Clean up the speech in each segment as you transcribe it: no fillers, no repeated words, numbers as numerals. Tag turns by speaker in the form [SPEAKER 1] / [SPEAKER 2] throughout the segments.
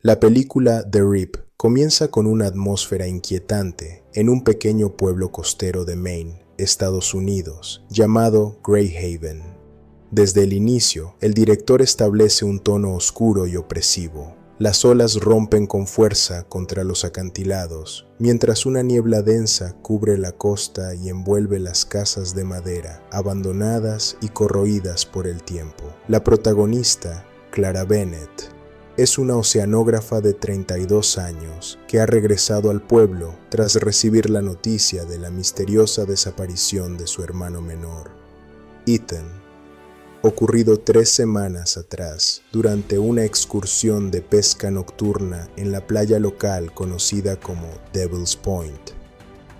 [SPEAKER 1] La película The Rip comienza con una atmósfera inquietante en un pequeño pueblo costero de Maine, Estados Unidos, llamado Greyhaven. Desde el inicio, el director establece un tono oscuro y opresivo. Las olas rompen con fuerza contra los acantilados, mientras una niebla densa cubre la costa y envuelve las casas de madera, abandonadas y corroídas por el tiempo. La protagonista, Clara Bennett, es una oceanógrafa de 32 años que ha regresado al pueblo tras recibir la noticia de la misteriosa desaparición de su hermano menor, Ethan, ocurrido 3 semanas atrás durante una excursión de pesca nocturna en la playa local conocida como Devil's Point,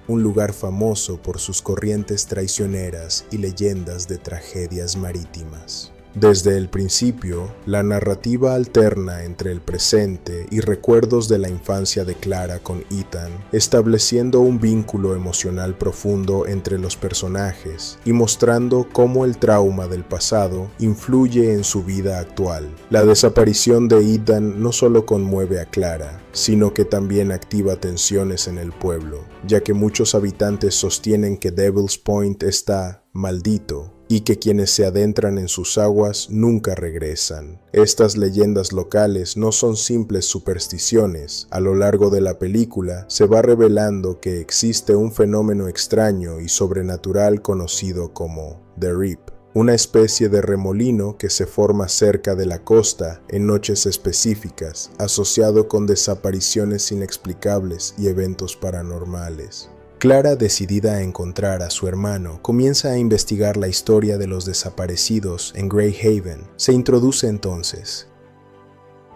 [SPEAKER 1] un lugar famoso por sus corrientes traicioneras y leyendas de tragedias marítimas. Desde el principio, la narrativa alterna entre el presente y recuerdos de la infancia de Clara con Ethan, estableciendo un vínculo emocional profundo entre los personajes y mostrando cómo el trauma del pasado influye en su vida actual. La desaparición de Ethan no solo conmueve a Clara, sino que también activa tensiones en el pueblo, ya que muchos habitantes sostienen que Devil's Point está maldito y que quienes se adentran en sus aguas nunca regresan. Estas leyendas locales no son simples supersticiones. A lo largo de la película se va revelando que existe un fenómeno extraño y sobrenatural conocido como The Rip, una especie de remolino que se forma cerca de la costa en noches específicas, asociado con desapariciones inexplicables y eventos paranormales. Clara, decidida a encontrar a su hermano, comienza a investigar la historia de los desaparecidos en Greyhaven. Se introduce entonces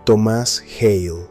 [SPEAKER 1] Thomas Hale,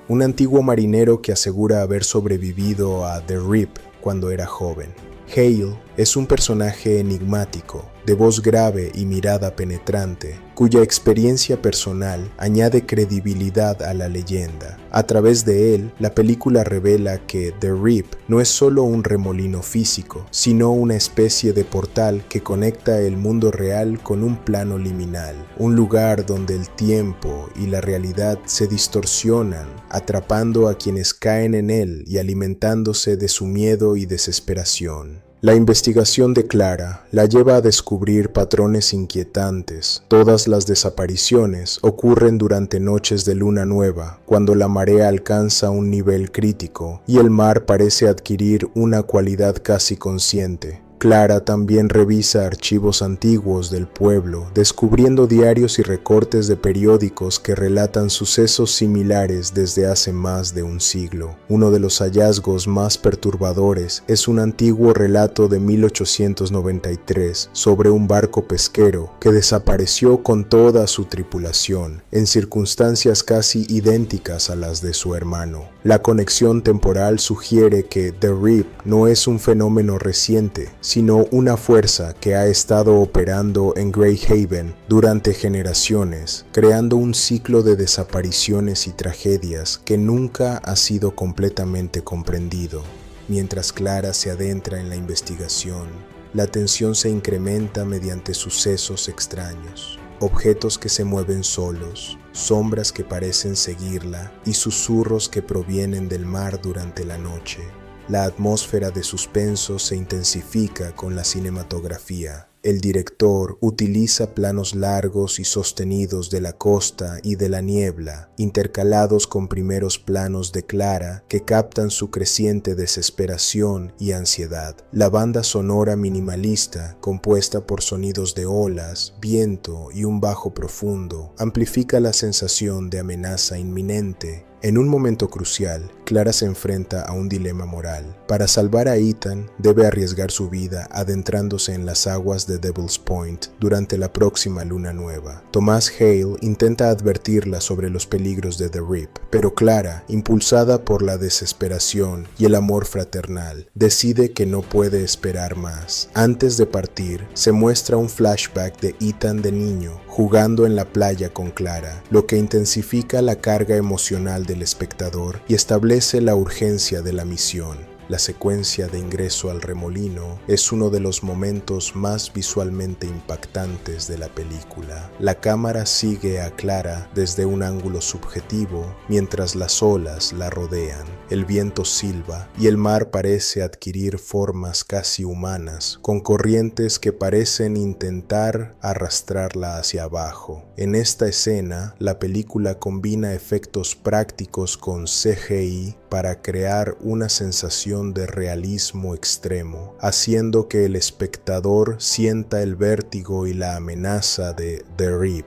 [SPEAKER 1] un antiguo marinero que asegura haber sobrevivido a The Rip cuando era joven. Hale es un personaje enigmático, de voz grave y mirada penetrante, cuya experiencia personal añade credibilidad a la leyenda. A través de él, la película revela que The Rip no es solo un remolino físico, sino una especie de portal que conecta el mundo real con un plano liminal, un lugar donde el tiempo y la realidad se distorsionan, atrapando a quienes caen en él y alimentándose de su miedo y desesperación. La investigación de Clara la lleva a descubrir patrones inquietantes. Todas las desapariciones ocurren durante noches de luna nueva, cuando la marea alcanza un nivel crítico y el mar parece adquirir una cualidad casi consciente. Clara también revisa archivos antiguos del pueblo, descubriendo diarios y recortes de periódicos que relatan sucesos similares desde hace más de un siglo. Uno de los hallazgos más perturbadores es un antiguo relato de 1893 sobre un barco pesquero que desapareció con toda su tripulación, en circunstancias casi idénticas a las de su hermano. La conexión temporal sugiere que The Rip no es un fenómeno reciente, sino una fuerza que ha estado operando en Greyhaven durante generaciones, creando un ciclo de desapariciones y tragedias que nunca ha sido completamente comprendido. Mientras Clara se adentra en la investigación, la tensión se incrementa mediante sucesos extraños, objetos que se mueven solos, sombras que parecen seguirla y susurros que provienen del mar durante la noche. La atmósfera de suspenso se intensifica con la cinematografía. El director utiliza planos largos y sostenidos de la costa y de la niebla, intercalados con primeros planos de Clara que captan su creciente desesperación y ansiedad. La banda sonora minimalista, compuesta por sonidos de olas, viento y un bajo profundo, amplifica la sensación de amenaza inminente. En un momento crucial, Clara se enfrenta a un dilema moral. Para salvar a Ethan, debe arriesgar su vida adentrándose en las aguas de Devil's Point durante la próxima luna nueva. Thomas Hale intenta advertirla sobre los peligros de The Rip, pero Clara, impulsada por la desesperación y el amor fraternal, decide que no puede esperar más. Antes de partir, se muestra un flashback de Ethan de niño, jugando en la playa con Clara, lo que intensifica la carga emocional del espectador y establece la urgencia de la misión. La secuencia de ingreso al remolino es uno de los momentos más visualmente impactantes de la película. La cámara sigue a Clara desde un ángulo subjetivo mientras las olas la rodean, el viento silba y el mar parece adquirir formas casi humanas, con corrientes que parecen intentar arrastrarla hacia abajo. En esta escena, la película combina efectos prácticos con CGI para crear una sensación de realismo extremo, haciendo que el espectador sienta el vértigo y la amenaza de The Rip.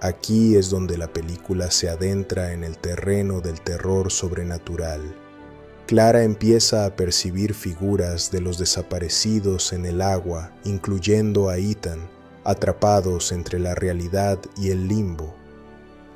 [SPEAKER 1] Aquí es donde la película se adentra en el terreno del terror sobrenatural. Clara empieza a percibir figuras de los desaparecidos en el agua, incluyendo a Ethan, atrapados entre la realidad y el limbo.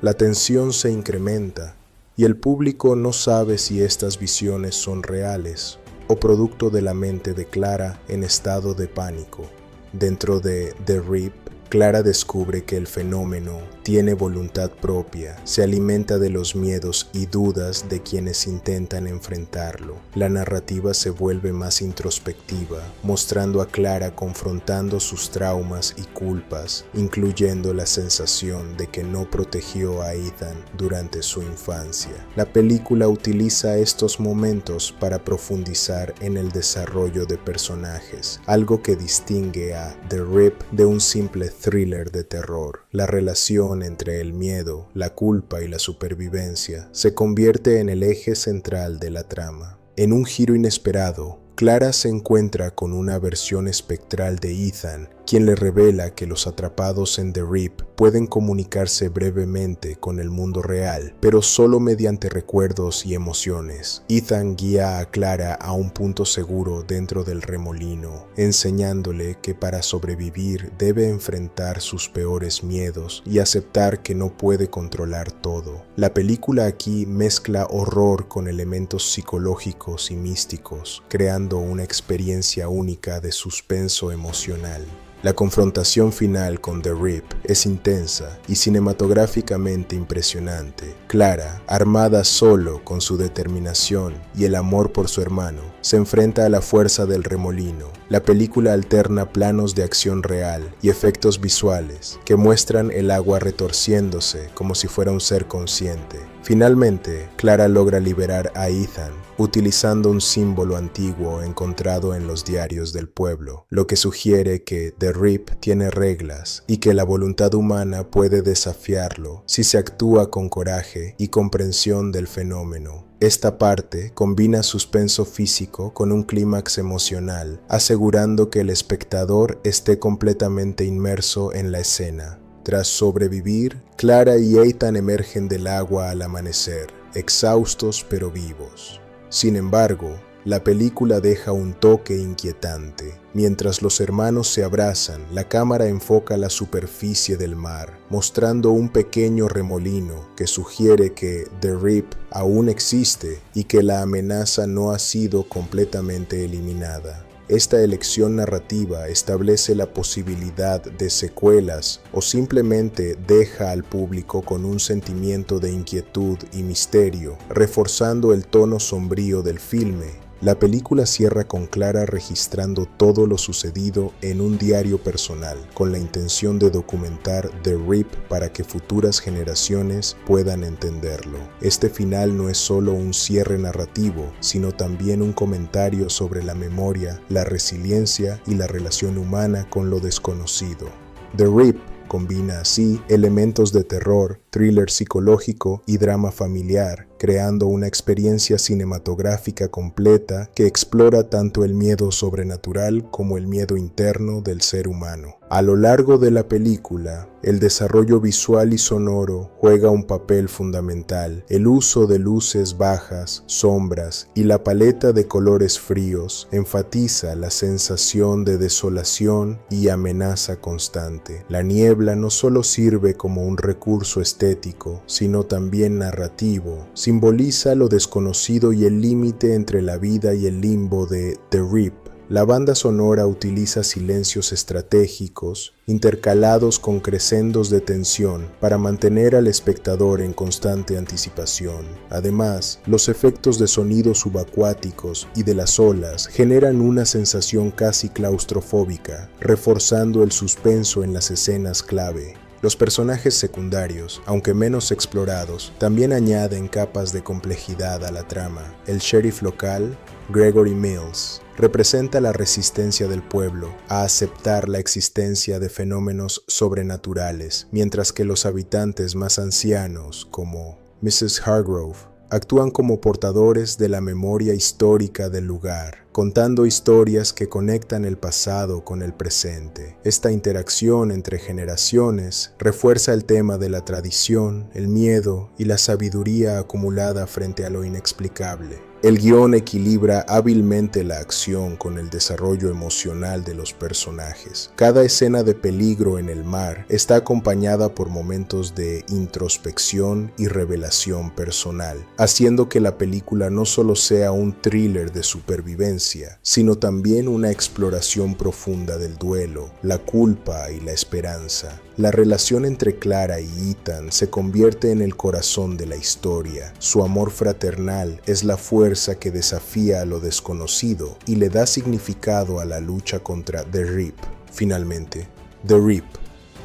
[SPEAKER 1] La tensión se incrementa y el público no sabe si estas visiones son reales o producto de la mente de Clara en estado de pánico. Dentro de The Rip, Clara descubre que el fenómeno tiene voluntad propia, se alimenta de los miedos y dudas de quienes intentan enfrentarlo. La narrativa se vuelve más introspectiva, mostrando a Clara confrontando sus traumas y culpas, incluyendo la sensación de que no protegió a Ethan durante su infancia. La película utiliza estos momentos para profundizar en el desarrollo de personajes, algo que distingue a The Rip de un simple thriller de terror. La relación entre el miedo, la culpa y la supervivencia se convierte en el eje central de la trama. En un giro inesperado, Clara se encuentra con una versión espectral de Ethan, quien le revela que los atrapados en The Rip pueden comunicarse brevemente con el mundo real, pero solo mediante recuerdos y emociones. Ethan guía a Clara a un punto seguro dentro del remolino, enseñándole que para sobrevivir debe enfrentar sus peores miedos y aceptar que no puede controlar todo. La película aquí mezcla horror con elementos psicológicos y místicos, creando una experiencia única de suspenso emocional. La confrontación final con The Rip es intensa y cinematográficamente impresionante. Clara, armada solo con su determinación y el amor por su hermano, se enfrenta a la fuerza del remolino. La película alterna planos de acción real y efectos visuales que muestran el agua retorciéndose como si fuera un ser consciente. Finalmente, Clara logra liberar a Ethan utilizando un símbolo antiguo encontrado en los diarios del pueblo, lo que sugiere que The Rip tiene reglas y que la voluntad humana puede desafiarlo si se actúa con coraje y comprensión del fenómeno. Esta parte combina suspenso físico con un clímax emocional, asegurando que el espectador esté completamente inmerso en la escena. Tras sobrevivir, Clara y Ethan emergen del agua al amanecer, exhaustos pero vivos. Sin embargo, la película deja un toque inquietante. Mientras los hermanos se abrazan, la cámara enfoca la superficie del mar, mostrando un pequeño remolino que sugiere que The Rip aún existe y que la amenaza no ha sido completamente eliminada. Esta elección narrativa establece la posibilidad de secuelas o simplemente deja al público con un sentimiento de inquietud y misterio, reforzando el tono sombrío del filme. La película cierra con Clara registrando todo lo sucedido en un diario personal, con la intención de documentar The Rip para que futuras generaciones puedan entenderlo. Este final no es solo un cierre narrativo, sino también un comentario sobre la memoria, la resiliencia y la relación humana con lo desconocido. The Rip combina así elementos de terror, thriller psicológico y drama familiar, creando una experiencia cinematográfica completa que explora tanto el miedo sobrenatural como el miedo interno del ser humano. A lo largo de la película, el desarrollo visual y sonoro juega un papel fundamental. El uso de luces bajas, sombras y la paleta de colores fríos enfatiza la sensación de desolación y amenaza constante. La niebla no solo sirve como un recurso estético, sino también narrativo. Simboliza lo desconocido y el límite entre la vida y el limbo de The Rip. La banda sonora utiliza silencios estratégicos, intercalados con crescendos de tensión para mantener al espectador en constante anticipación. Además, los efectos de sonido subacuáticos y de las olas generan una sensación casi claustrofóbica, reforzando el suspenso en las escenas clave. Los personajes secundarios, aunque menos explorados, también añaden capas de complejidad a la trama. El sheriff local, Gregory Mills, representa la resistencia del pueblo a aceptar la existencia de fenómenos sobrenaturales, mientras que los habitantes más ancianos, como Mrs. Hargrove, actúan como portadores de la memoria histórica del lugar, contando historias que conectan el pasado con el presente. Esta interacción entre generaciones refuerza el tema de la tradición, el miedo y la sabiduría acumulada frente a lo inexplicable. El guión equilibra hábilmente la acción con el desarrollo emocional de los personajes. Cada escena de peligro en el mar está acompañada por momentos de introspección y revelación personal, haciendo que la película no solo sea un thriller de supervivencia, sino también una exploración profunda del duelo, la culpa y la esperanza. La relación entre Clara y Ethan se convierte en el corazón de la historia. Su amor fraternal es la fuerza que desafía a lo desconocido y le da significado a la lucha contra The Rip. Finalmente, The Rip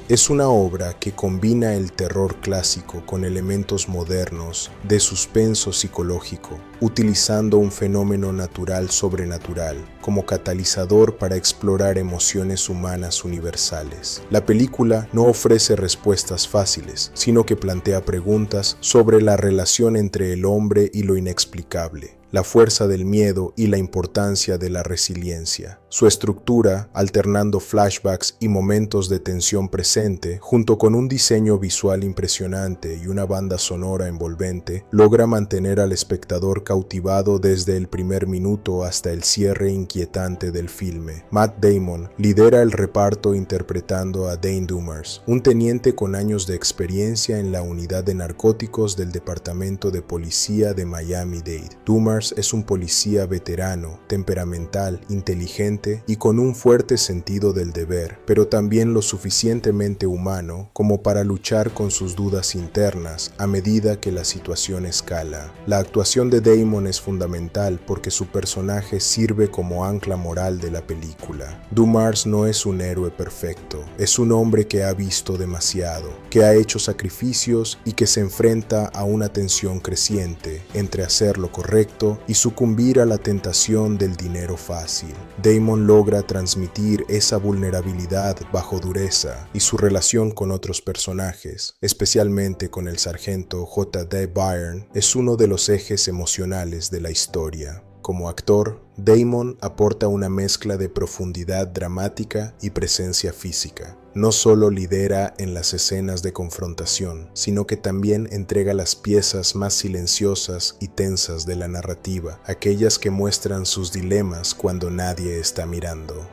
[SPEAKER 1] es una obra que combina el terror clásico con elementos modernos de suspenso psicológico, utilizando un fenómeno natural sobrenatural como catalizador para explorar emociones humanas universales. La película no ofrece respuestas fáciles, sino que plantea preguntas sobre la relación entre el hombre y lo inexplicable, la fuerza del miedo y la importancia de la resiliencia. Su estructura, alternando flashbacks y momentos de tensión presente, junto con un diseño visual impresionante y una banda sonora envolvente, logra mantener al espectador cautivado desde el primer minuto hasta el cierre inquietante del filme. Matt Damon lidera el reparto interpretando a Dane Dumars, un teniente con años de experiencia en la unidad de narcóticos del Departamento de Policía de Miami-Dade. Dumars es un policía veterano, temperamental, inteligente y con un fuerte sentido del deber, pero también lo suficientemente humano como para luchar con sus dudas internas a medida que la situación escala. La actuación de Damon es fundamental porque su personaje sirve como ancla moral de la película. Dumars no es un héroe perfecto, es un hombre que ha visto demasiado, que ha hecho sacrificios y que se enfrenta a una tensión creciente entre hacer lo correcto y sucumbir a la tentación del dinero fácil. Damon logra transmitir esa vulnerabilidad bajo dureza, y su relación con otros personajes, especialmente con el sargento J.D. Byrne, es uno de los ejes emocionales de la historia. Como actor, Damon aporta una mezcla de profundidad dramática y presencia física. No solo lidera en las escenas de confrontación, sino que también entrega las piezas más silenciosas y tensas de la narrativa, aquellas que muestran sus dilemas cuando nadie está mirando.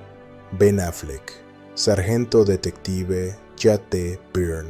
[SPEAKER 1] Ben Affleck, sargento detective J.T. Byrne.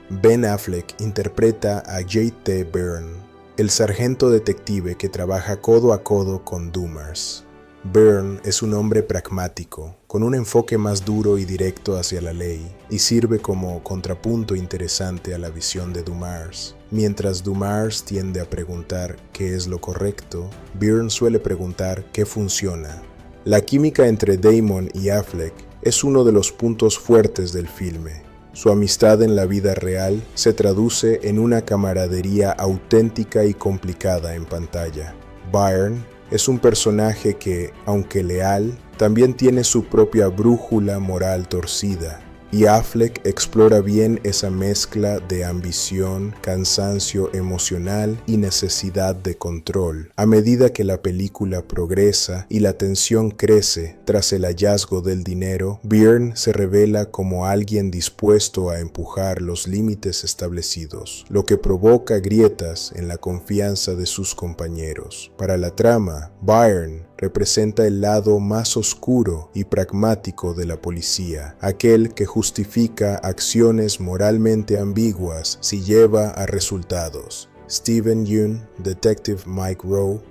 [SPEAKER 1] Ben Affleck interpreta a J.T. Byrne, el sargento detective que trabaja codo a codo con Dumars. Byrne es un hombre pragmático, con un enfoque más duro y directo hacia la ley, y sirve como contrapunto interesante a la visión de Dumars. Mientras Dumars tiende a preguntar qué es lo correcto, Byrne suele preguntar qué funciona. La química entre Damon y Affleck es uno de los puntos fuertes del filme. Su amistad en la vida real se traduce en una camaradería auténtica y complicada en pantalla. Byrne es un personaje que, aunque leal, también tiene su propia brújula moral torcida, y Affleck explora bien esa mezcla de ambición, cansancio emocional y necesidad de control. A medida que la película progresa y la tensión crece tras el hallazgo del dinero, Byrne se revela como alguien dispuesto a empujar los límites establecidos, lo que provoca grietas en la confianza de sus compañeros. Para la trama, Byrne representa el lado más oscuro y pragmático de la policía, aquel que justifica acciones moralmente ambiguas si lleva a resultados. Steven Yeun, Detective Mike Rowe,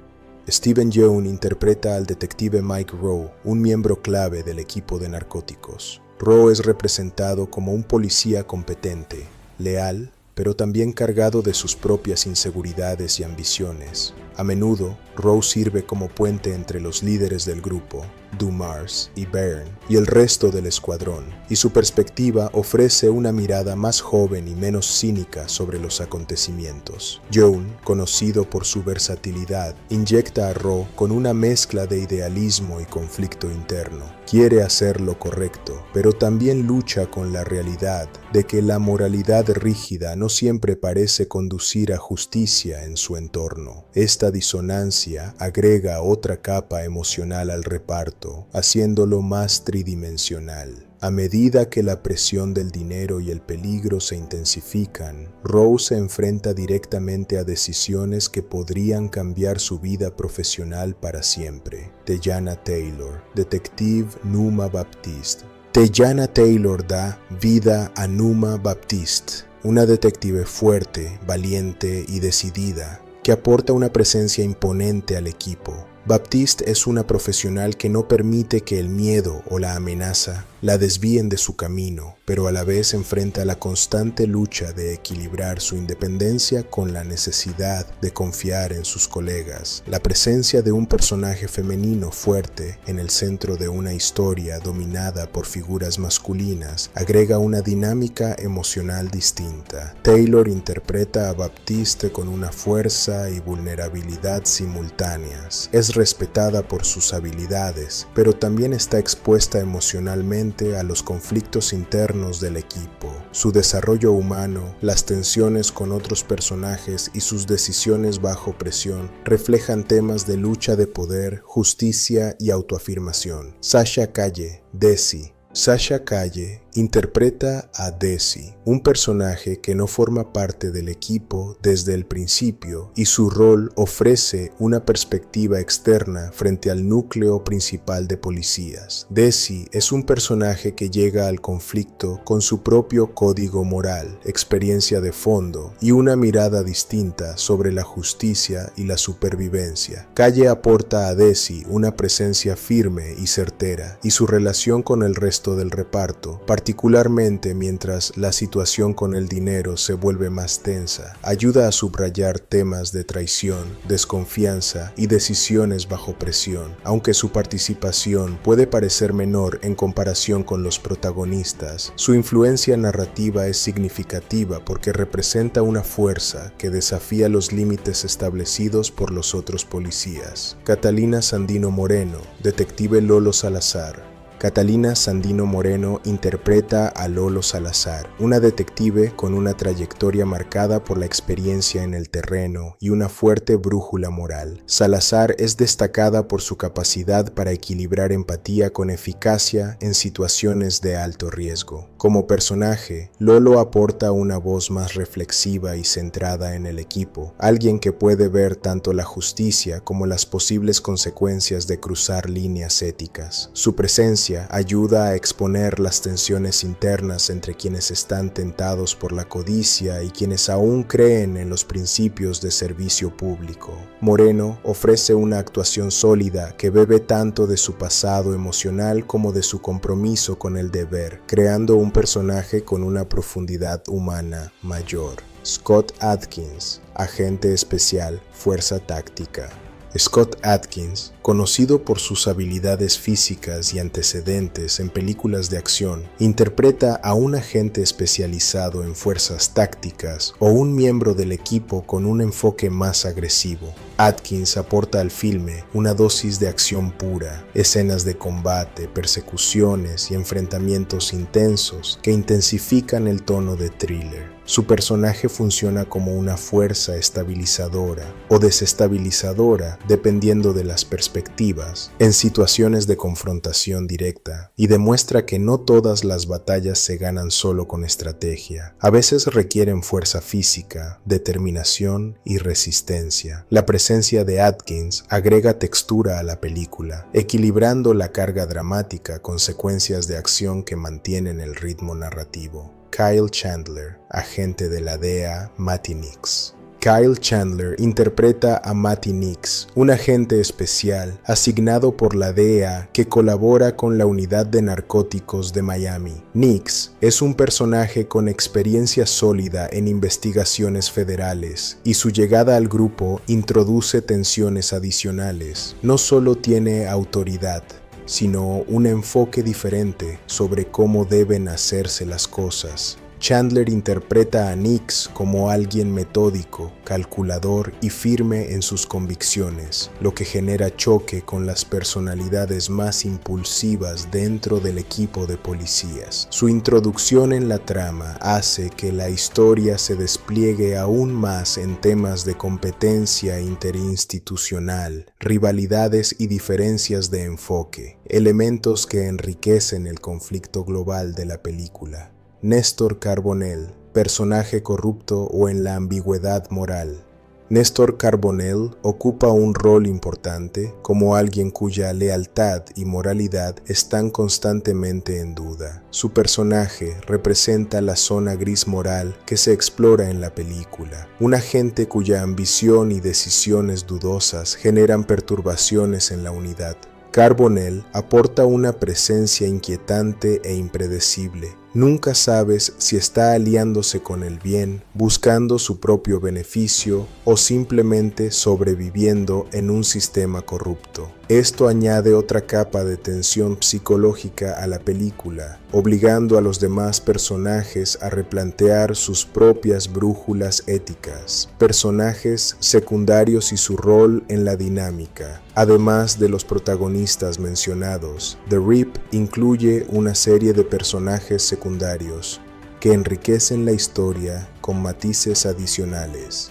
[SPEAKER 1] Stephen Yeun interpreta al detective Mike Rowe, un miembro clave del equipo de narcóticos. Rowe es representado como un policía competente, leal, pero también cargado de sus propias inseguridades y ambiciones. A menudo, Rowe sirve como puente entre los líderes del grupo, Dumars y Byrne, y el resto del escuadrón, y su perspectiva ofrece una mirada más joven y menos cínica sobre los acontecimientos. Yeun, conocido por su versatilidad, inyecta a Rowe con una mezcla de idealismo y conflicto interno. Quiere hacer lo correcto, pero también lucha con la realidad de que la moralidad rígida no siempre parece conducir a justicia en su entorno. Esta disonancia agrega otra capa emocional al reparto, haciéndolo más tridimensional. A medida que la presión del dinero y el peligro se intensifican, Rowe se enfrenta directamente a decisiones que podrían cambiar su vida profesional para siempre. Teyana Taylor, detective Numa Baptiste. Teyana Taylor da vida a Numa Baptiste, una detective fuerte, valiente y decidida, que aporta una presencia imponente al equipo. Baptiste es una profesional que no permite que el miedo o la amenaza la desvíen de su camino, pero a la vez enfrenta la constante lucha de equilibrar su independencia con la necesidad de confiar en sus colegas. La presencia de un personaje femenino fuerte en el centro de una historia dominada por figuras masculinas agrega una dinámica emocional distinta. Taylor interpreta a Baptiste con una fuerza y vulnerabilidad simultáneas. Es respetada por sus habilidades, pero también está expuesta emocionalmente a los conflictos internos del equipo. Su desarrollo humano, las tensiones con otros personajes y sus decisiones bajo presión reflejan temas de lucha de poder, justicia y autoafirmación. Sasha Calle, Desi. Sasha Calle interpreta a Desi, un personaje que no forma parte del equipo desde el principio, y su rol ofrece una perspectiva externa frente al núcleo principal de policías. Desi es un personaje que llega al conflicto con su propio código moral, experiencia de fondo y una mirada distinta sobre la justicia y la supervivencia. Calle aporta a Desi una presencia firme y certera, y su relación con el resto del reparto, particularmente mientras la situación con el dinero se vuelve más tensa, ayuda a subrayar temas de traición, desconfianza y decisiones bajo presión. Aunque su participación puede parecer menor en comparación con los protagonistas, su influencia narrativa es significativa porque representa una fuerza que desafía los límites establecidos por los otros policías. Catalina Sandino Moreno, detective Lolo Salazar. Catalina Sandino Moreno interpreta a Lolo Salazar, una detective con una trayectoria marcada por la experiencia en el terreno y una fuerte brújula moral. Salazar es destacada por su capacidad para equilibrar empatía con eficacia en situaciones de alto riesgo. Como personaje, Lolo aporta una voz más reflexiva y centrada en el equipo, alguien que puede ver tanto la justicia como las posibles consecuencias de cruzar líneas éticas. Su presencia ayuda a exponer las tensiones internas entre quienes están tentados por la codicia y quienes aún creen en los principios de servicio público. Moreno ofrece una actuación sólida que bebe tanto de su pasado emocional como de su compromiso con el deber, creando un personaje con una profundidad humana mayor. Scott Adkins, agente especial, Fuerza Táctica. Scott Adkins, conocido por sus habilidades físicas y antecedentes en películas de acción, interpreta a un agente especializado en fuerzas tácticas o un miembro del equipo con un enfoque más agresivo. Adkins aporta al filme una dosis de acción pura, escenas de combate, persecuciones y enfrentamientos intensos que intensifican el tono de thriller. Su personaje funciona como una fuerza estabilizadora o desestabilizadora dependiendo de las perspectivas en situaciones de confrontación directa, y demuestra que no todas las batallas se ganan solo con estrategia. A veces requieren fuerza física, determinación y resistencia. La presencia de Adkins agrega textura a la película, equilibrando la carga dramática con secuencias de acción que mantienen el ritmo narrativo. Kyle Chandler, agente de la DEA Matinix. Kyle Chandler interpreta a Matty Nix, un agente especial asignado por la DEA que colabora con la Unidad de Narcóticos de Miami. Nix es un personaje con experiencia sólida en investigaciones federales y su llegada al grupo introduce tensiones adicionales. No solo tiene autoridad, sino un enfoque diferente sobre cómo deben hacerse las cosas. Chandler interpreta a Nix como alguien metódico, calculador y firme en sus convicciones, lo que genera choque con las personalidades más impulsivas dentro del equipo de policías. Su introducción en la trama hace que la historia se despliegue aún más en temas de competencia interinstitucional, rivalidades y diferencias de enfoque, elementos que enriquecen el conflicto global de la película. Néstor Carbonell, personaje corrupto o en la ambigüedad moral. Néstor Carbonell ocupa un rol importante como alguien cuya lealtad y moralidad están constantemente en duda. Su personaje representa la zona gris moral que se explora en la película, un agente cuya ambición y decisiones dudosas generan perturbaciones en la unidad. Carbonell aporta una presencia inquietante e impredecible. Nunca sabes si está aliándose con el bien, buscando su propio beneficio o simplemente sobreviviendo en un sistema corrupto. Esto añade otra capa de tensión psicológica a la película, obligando a los demás personajes a replantear sus propias brújulas éticas, personajes secundarios y su rol en la dinámica. Además de los protagonistas mencionados, The Rip incluye una serie de personajes secundarios que enriquecen la historia con matices adicionales.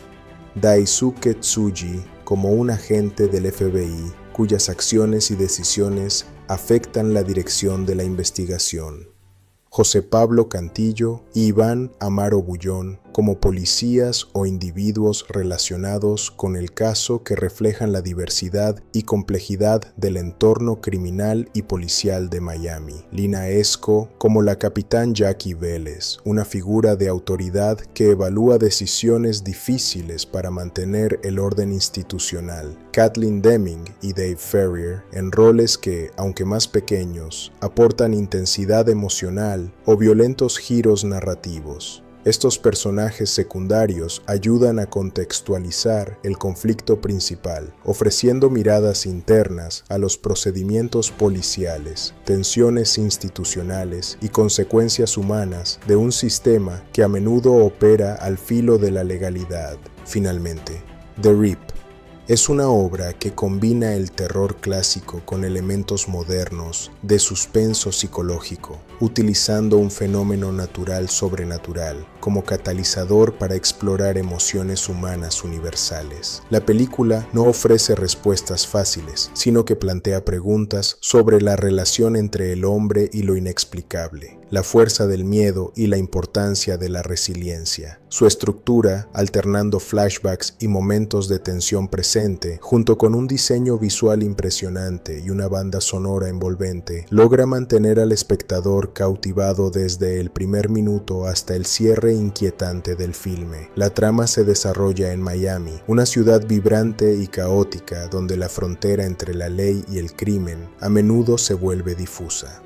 [SPEAKER 1] Daisuke Tsuji como un agente del FBI cuyas acciones y decisiones afectan la dirección de la investigación. José Pablo Cantillo y Iván Amaro Bullón como policías o individuos relacionados con el caso que reflejan la diversidad y complejidad del entorno criminal y policial de Miami. Lina Esco como la capitán Jackie Vélez, una figura de autoridad que evalúa decisiones difíciles para mantener el orden institucional. Kathleen Deming y Dave Ferrier en roles que, aunque más pequeños, aportan intensidad emocional o violentos giros narrativos. Estos personajes secundarios ayudan a contextualizar el conflicto principal, ofreciendo miradas internas a los procedimientos policiales, tensiones institucionales y consecuencias humanas de un sistema que a menudo opera al filo de la legalidad. Finalmente, The Rip es una obra que combina el terror clásico con elementos modernos de suspenso psicológico, utilizando un fenómeno natural sobrenatural como catalizador para explorar emociones humanas universales. La película no ofrece respuestas fáciles, sino que plantea preguntas sobre la relación entre el hombre y lo inexplicable, la fuerza del miedo y la importancia de la resiliencia. Su estructura, alternando flashbacks y momentos de tensión presente, junto con un diseño visual impresionante y una banda sonora envolvente, logra mantener al espectador cautivado desde el primer minuto hasta el cierre inquietante del filme. La trama se desarrolla en Miami, una ciudad vibrante y caótica donde la frontera entre la ley y el crimen a menudo se vuelve difusa.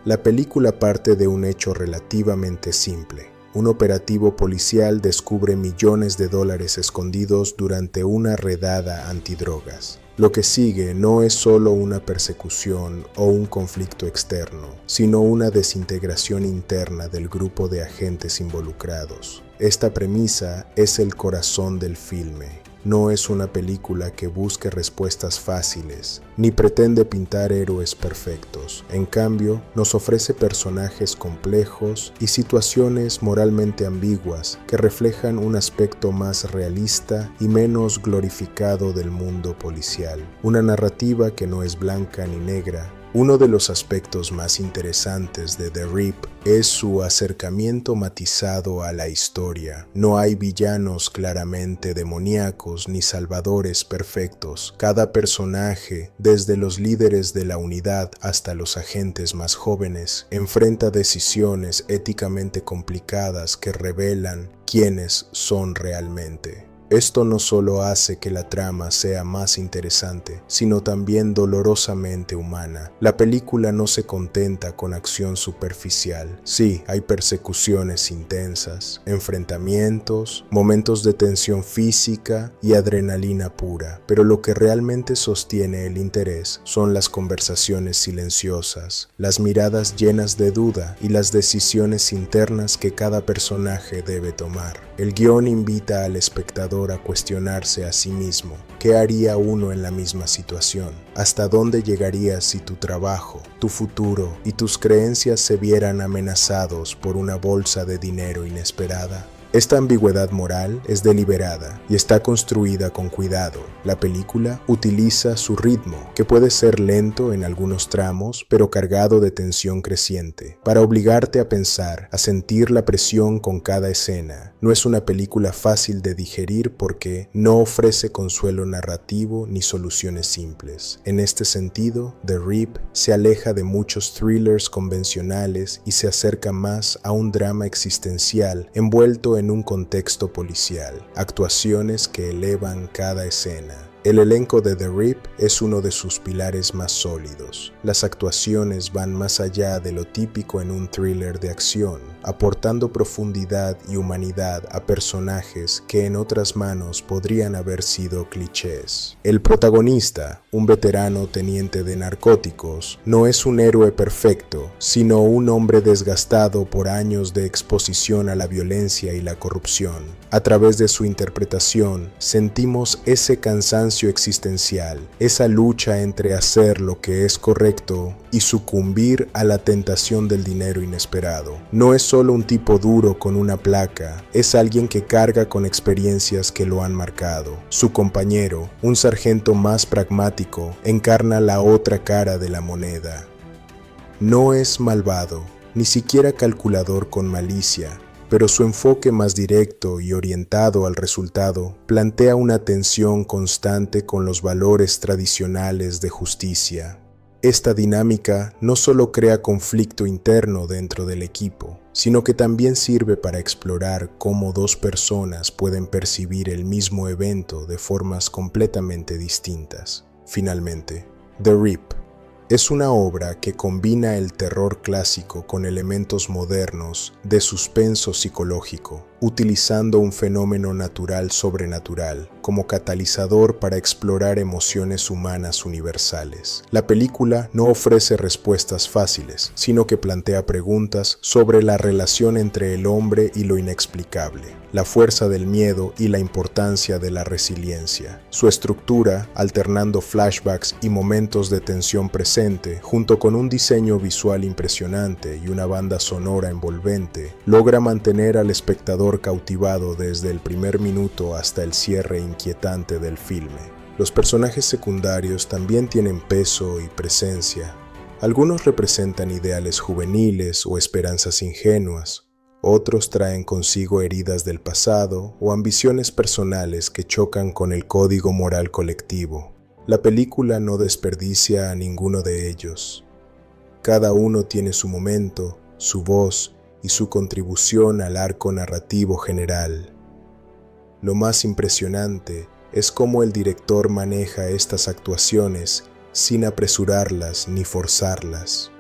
[SPEAKER 1] La película parte de un hecho relativamente simple. Un operativo policial descubre millones de dólares escondidos durante una redada antidrogas. Lo que sigue no es solo una persecución o un conflicto externo, sino una desintegración interna del grupo de agentes involucrados. Esta premisa es el corazón del filme. No es una película que busque respuestas fáciles, ni pretende pintar héroes perfectos. En cambio, nos ofrece personajes complejos y situaciones moralmente ambiguas que reflejan un aspecto más realista y menos glorificado del mundo policial. Una narrativa que no es blanca ni negra. Uno de los aspectos más interesantes de The Rip es su acercamiento matizado a la historia. No hay villanos claramente demoníacos ni salvadores perfectos. Cada personaje, desde los líderes de la unidad hasta los agentes más jóvenes, enfrenta decisiones éticamente complicadas que revelan quiénes son realmente. Esto no solo hace que la trama sea más interesante, sino también dolorosamente humana. La película no se contenta con acción superficial. Sí, hay persecuciones intensas, enfrentamientos, momentos de tensión física y adrenalina pura, pero lo que realmente sostiene el interés son las conversaciones silenciosas, las miradas llenas de duda y las decisiones internas que cada personaje debe tomar. El guión invita al espectador a cuestionarse a sí mismo. ¿Qué haría uno en la misma situación? ¿Hasta dónde llegarías si tu trabajo, tu futuro y tus creencias se vieran amenazados por una bolsa de dinero inesperada? Esta ambigüedad moral es deliberada y está construida con cuidado. La película utiliza su ritmo, que puede ser lento en algunos tramos, pero cargado de tensión creciente, para obligarte a pensar, a sentir la presión con cada escena. No es una película fácil de digerir porque no ofrece consuelo narrativo ni soluciones simples. En este sentido, The Rip se aleja de muchos thrillers convencionales y se acerca más a un drama existencial envuelto en un contexto policial, actuaciones que elevan cada escena. El elenco de The Rip es uno de sus pilares más sólidos. Las actuaciones van más allá de lo típico en un thriller de acción, aportando profundidad y humanidad a personajes que en otras manos podrían haber sido clichés. El protagonista, un veterano teniente de narcóticos, no es un héroe perfecto, sino un hombre desgastado por años de exposición a la violencia y la corrupción. A través de su interpretación, sentimos ese cansancio existencial, esa lucha entre hacer lo que es correcto y sucumbir a la tentación del dinero inesperado. No es solo un tipo duro con una placa, es alguien que carga con experiencias que lo han marcado. Su compañero, un sargento más pragmático, encarna la otra cara de la moneda. No es malvado, ni siquiera calculador con malicia, pero su enfoque más directo y orientado al resultado plantea una tensión constante con los valores tradicionales de justicia. Esta dinámica no solo crea conflicto interno dentro del equipo, sino que también sirve para explorar cómo dos personas pueden percibir el mismo evento de formas completamente distintas. Finalmente, The Rip es una obra que combina el terror clásico con elementos modernos de suspenso psicológico, utilizando un fenómeno natural sobrenatural como catalizador para explorar emociones humanas universales. La película no ofrece respuestas fáciles, sino que plantea preguntas sobre la relación entre el hombre y lo inexplicable, la fuerza del miedo y la importancia de la resiliencia. Su estructura, alternando flashbacks y momentos de tensión presente, junto con un diseño visual impresionante y una banda sonora envolvente, logra mantener al espectador cautivado desde el primer minuto hasta el cierre inquietante del filme. Los personajes secundarios también tienen peso y presencia. Algunos representan ideales juveniles o esperanzas ingenuas. Otros traen consigo heridas del pasado o ambiciones personales que chocan con el código moral colectivo. La película no desperdicia a ninguno de ellos. Cada uno tiene su momento, su voz y su contribución al arco narrativo general. Lo más impresionante es cómo el director maneja estas actuaciones sin apresurarlas ni forzarlas.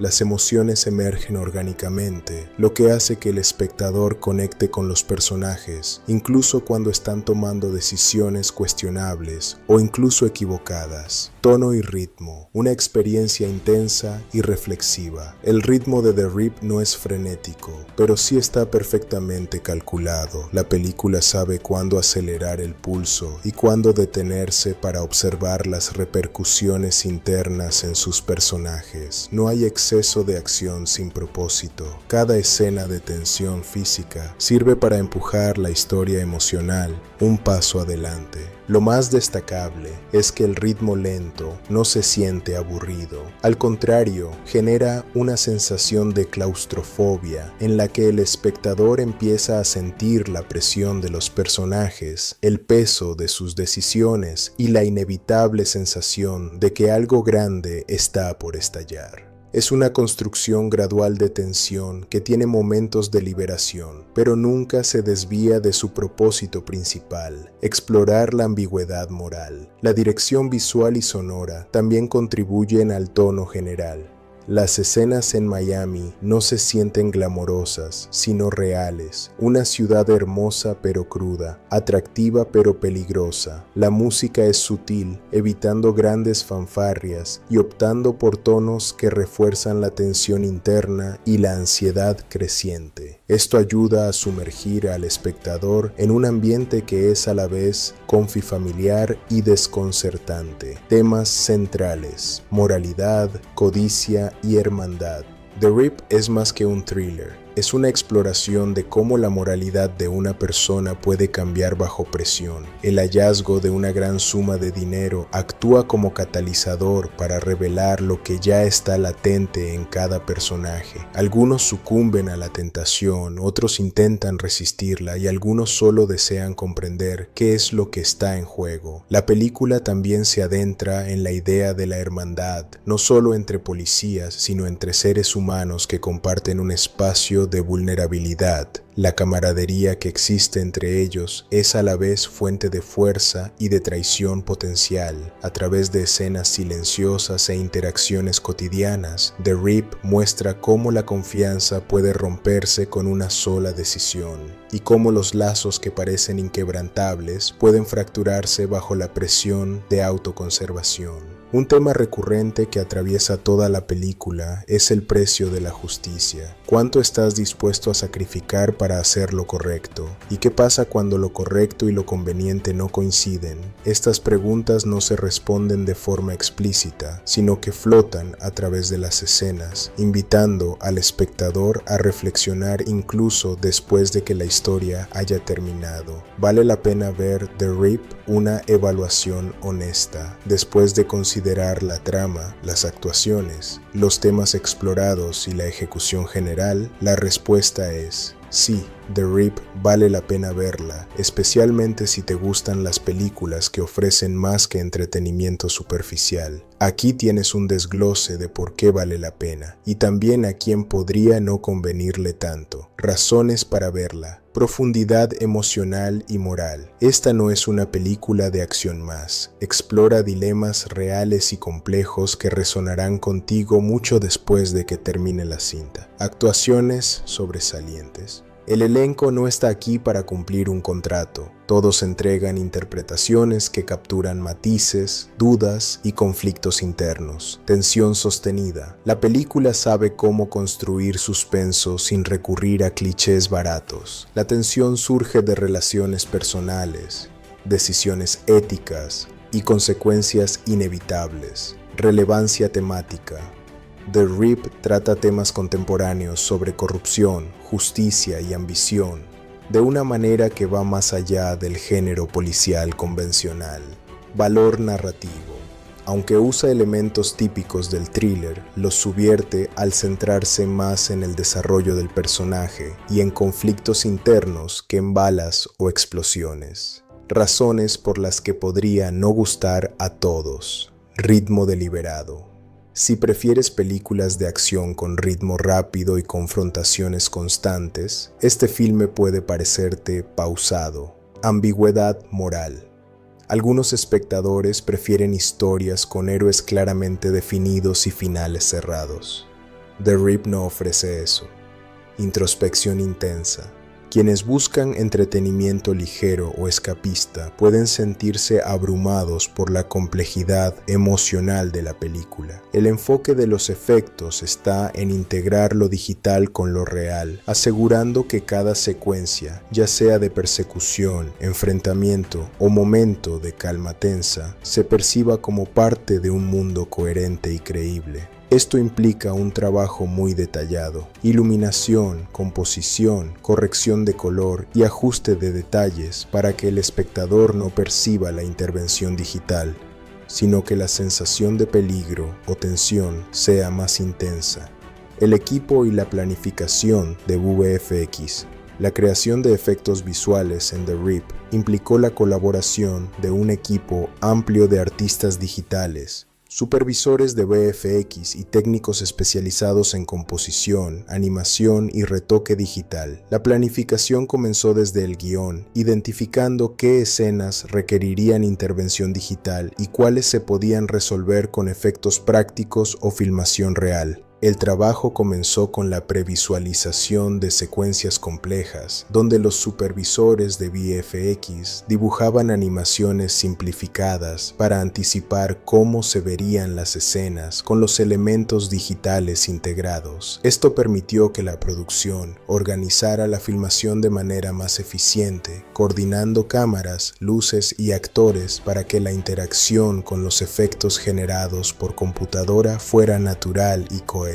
[SPEAKER 1] Las emociones emergen orgánicamente, lo que hace que el espectador conecte con los personajes, incluso cuando están tomando decisiones cuestionables o incluso equivocadas. Tono y ritmo, una experiencia intensa y reflexiva. El ritmo de The Rip no es frenético, pero sí está perfectamente calculado. La película sabe cuándo acelerar el pulso y cuándo detenerse para observar las repercusiones internas en sus personajes. No hay exceso de acción sin propósito. Cada escena de tensión física sirve para empujar la historia emocional un paso adelante. Lo más destacable es que el ritmo lento no se siente aburrido. Al contrario, genera una sensación de claustrofobia en la que el espectador empieza a sentir la presión de los personajes, el peso de sus decisiones y la inevitable sensación de que algo grande está por estallar. Es una construcción gradual de tensión que tiene momentos de liberación, pero nunca se desvía de su propósito principal, explorar la ambigüedad moral. La dirección visual y sonora también contribuyen al tono general. Las escenas en Miami no se sienten glamorosas, sino reales. Una ciudad hermosa pero cruda, atractiva pero peligrosa. La música es sutil, evitando grandes fanfarrias y optando por tonos que refuerzan la tensión interna y la ansiedad creciente. Esto ayuda a sumergir al espectador en un ambiente que es a la vez confifamiliar y desconcertante. Temas centrales: moralidad, codicia y hermandad. The Rip es más que un thriller. Es una exploración de cómo la moralidad de una persona puede cambiar bajo presión. El hallazgo de una gran suma de dinero actúa como catalizador para revelar lo que ya está latente en cada personaje. Algunos sucumben a la tentación, otros intentan resistirla y algunos solo desean comprender qué es lo que está en juego. La película también se adentra en la idea de la hermandad, no solo entre policías, sino entre seres humanos que comparten un espacio de vulnerabilidad. La camaradería que existe entre ellos es a la vez fuente de fuerza y de traición potencial. A través de escenas silenciosas e interacciones cotidianas, The Rip muestra cómo la confianza puede romperse con una sola decisión y cómo los lazos que parecen inquebrantables pueden fracturarse bajo la presión de autoconservación. Un tema recurrente que atraviesa toda la película es el precio de la justicia. ¿Cuánto estás dispuesto a sacrificar para hacer lo correcto? ¿Y qué pasa cuando lo correcto y lo conveniente no coinciden? Estas preguntas no se responden de forma explícita, sino que flotan a través de las escenas, invitando al espectador a reflexionar incluso después de que la historia haya terminado. Vale la pena ver The Rip, una evaluación honesta, después de considerar la trama, las actuaciones, los temas explorados y la ejecución general. La respuesta es sí. The Rip vale la pena verla, especialmente si te gustan las películas que ofrecen más que entretenimiento superficial. Aquí tienes un desglose de por qué vale la pena, y también a quien podría no convenirle tanto. Razones para verla: profundidad emocional y moral. Esta no es una película de acción más. Explora dilemas reales y complejos que resonarán contigo mucho después de que termine la cinta. Actuaciones sobresalientes. El elenco no está aquí para cumplir un contrato. Todos entregan interpretaciones que capturan matices, dudas y conflictos internos. Tensión sostenida. La película sabe cómo construir suspenso sin recurrir a clichés baratos. La tensión surge de relaciones personales, decisiones éticas y consecuencias inevitables. Relevancia temática. The Rip trata temas contemporáneos sobre corrupción, justicia y ambición, de una manera que va más allá del género policial convencional. Valor narrativo. Aunque usa elementos típicos del thriller, los subvierte al centrarse más en el desarrollo del personaje y en conflictos internos que en balas o explosiones. Razones por las que podría no gustar a todos. Ritmo deliberado. Si prefieres películas de acción con ritmo rápido y confrontaciones constantes, este filme puede parecerte pausado. Ambigüedad moral. Algunos espectadores prefieren historias con héroes claramente definidos y finales cerrados. The Rip no ofrece eso. Introspección intensa. Quienes buscan entretenimiento ligero o escapista pueden sentirse abrumados por la complejidad emocional de la película. El enfoque de los efectos está en integrar lo digital con lo real, asegurando que cada secuencia, ya sea de persecución, enfrentamiento o momento de calma tensa, se perciba como parte de un mundo coherente y creíble. Esto implica un trabajo muy detallado: iluminación, composición, corrección de color y ajuste de detalles para que el espectador no perciba la intervención digital, sino que la sensación de peligro o tensión sea más intensa. El equipo y la planificación de VFX. La creación de efectos visuales en The Rip implicó la colaboración de un equipo amplio de artistas digitales, Supervisores de VFX y técnicos especializados en composición, animación y retoque digital. La planificación comenzó desde el guión, identificando qué escenas requerirían intervención digital y cuáles se podían resolver con efectos prácticos o filmación real. El trabajo comenzó con la previsualización de secuencias complejas, donde los supervisores de VFX dibujaban animaciones simplificadas para anticipar cómo se verían las escenas con los elementos digitales integrados. Esto permitió que la producción organizara la filmación de manera más eficiente, coordinando cámaras, luces y actores para que la interacción con los efectos generados por computadora fuera natural y coherente.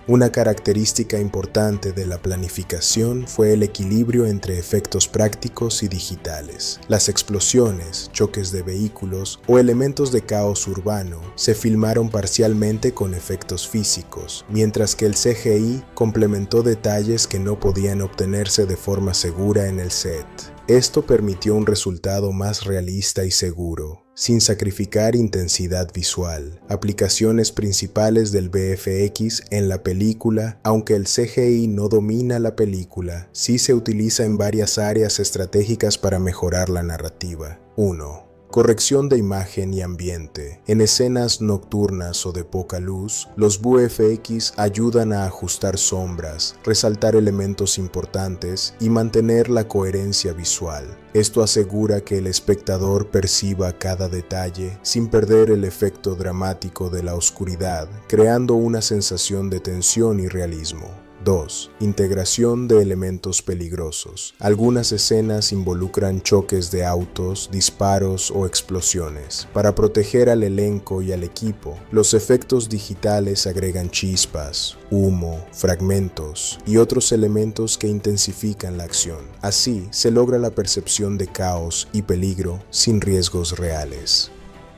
[SPEAKER 1] Una característica importante de la planificación fue el equilibrio entre efectos prácticos y digitales. Las explosiones, choques de vehículos o elementos de caos urbano se filmaron parcialmente con efectos físicos, mientras que el CGI complementó detalles que no podían obtenerse de forma segura en el set. Esto permitió un resultado más realista y seguro, sin sacrificar intensidad visual. Aplicaciones principales del VFX en la película. Aunque el CGI no domina la película, sí se utiliza en varias áreas estratégicas para mejorar la narrativa. 1. Corrección de imagen y ambiente. En escenas nocturnas o de poca luz, los VFX ayudan a ajustar sombras, resaltar elementos importantes y mantener la coherencia visual. Esto asegura que el espectador perciba cada detalle sin perder el efecto dramático de la oscuridad, creando una sensación de tensión y realismo. 2. Integración de elementos peligrosos. Algunas escenas involucran choques de autos, disparos o explosiones. Para proteger al elenco y al equipo, los efectos digitales agregan chispas, humo, fragmentos y otros elementos que intensifican la acción. Así, se logra la percepción de caos y peligro sin riesgos reales.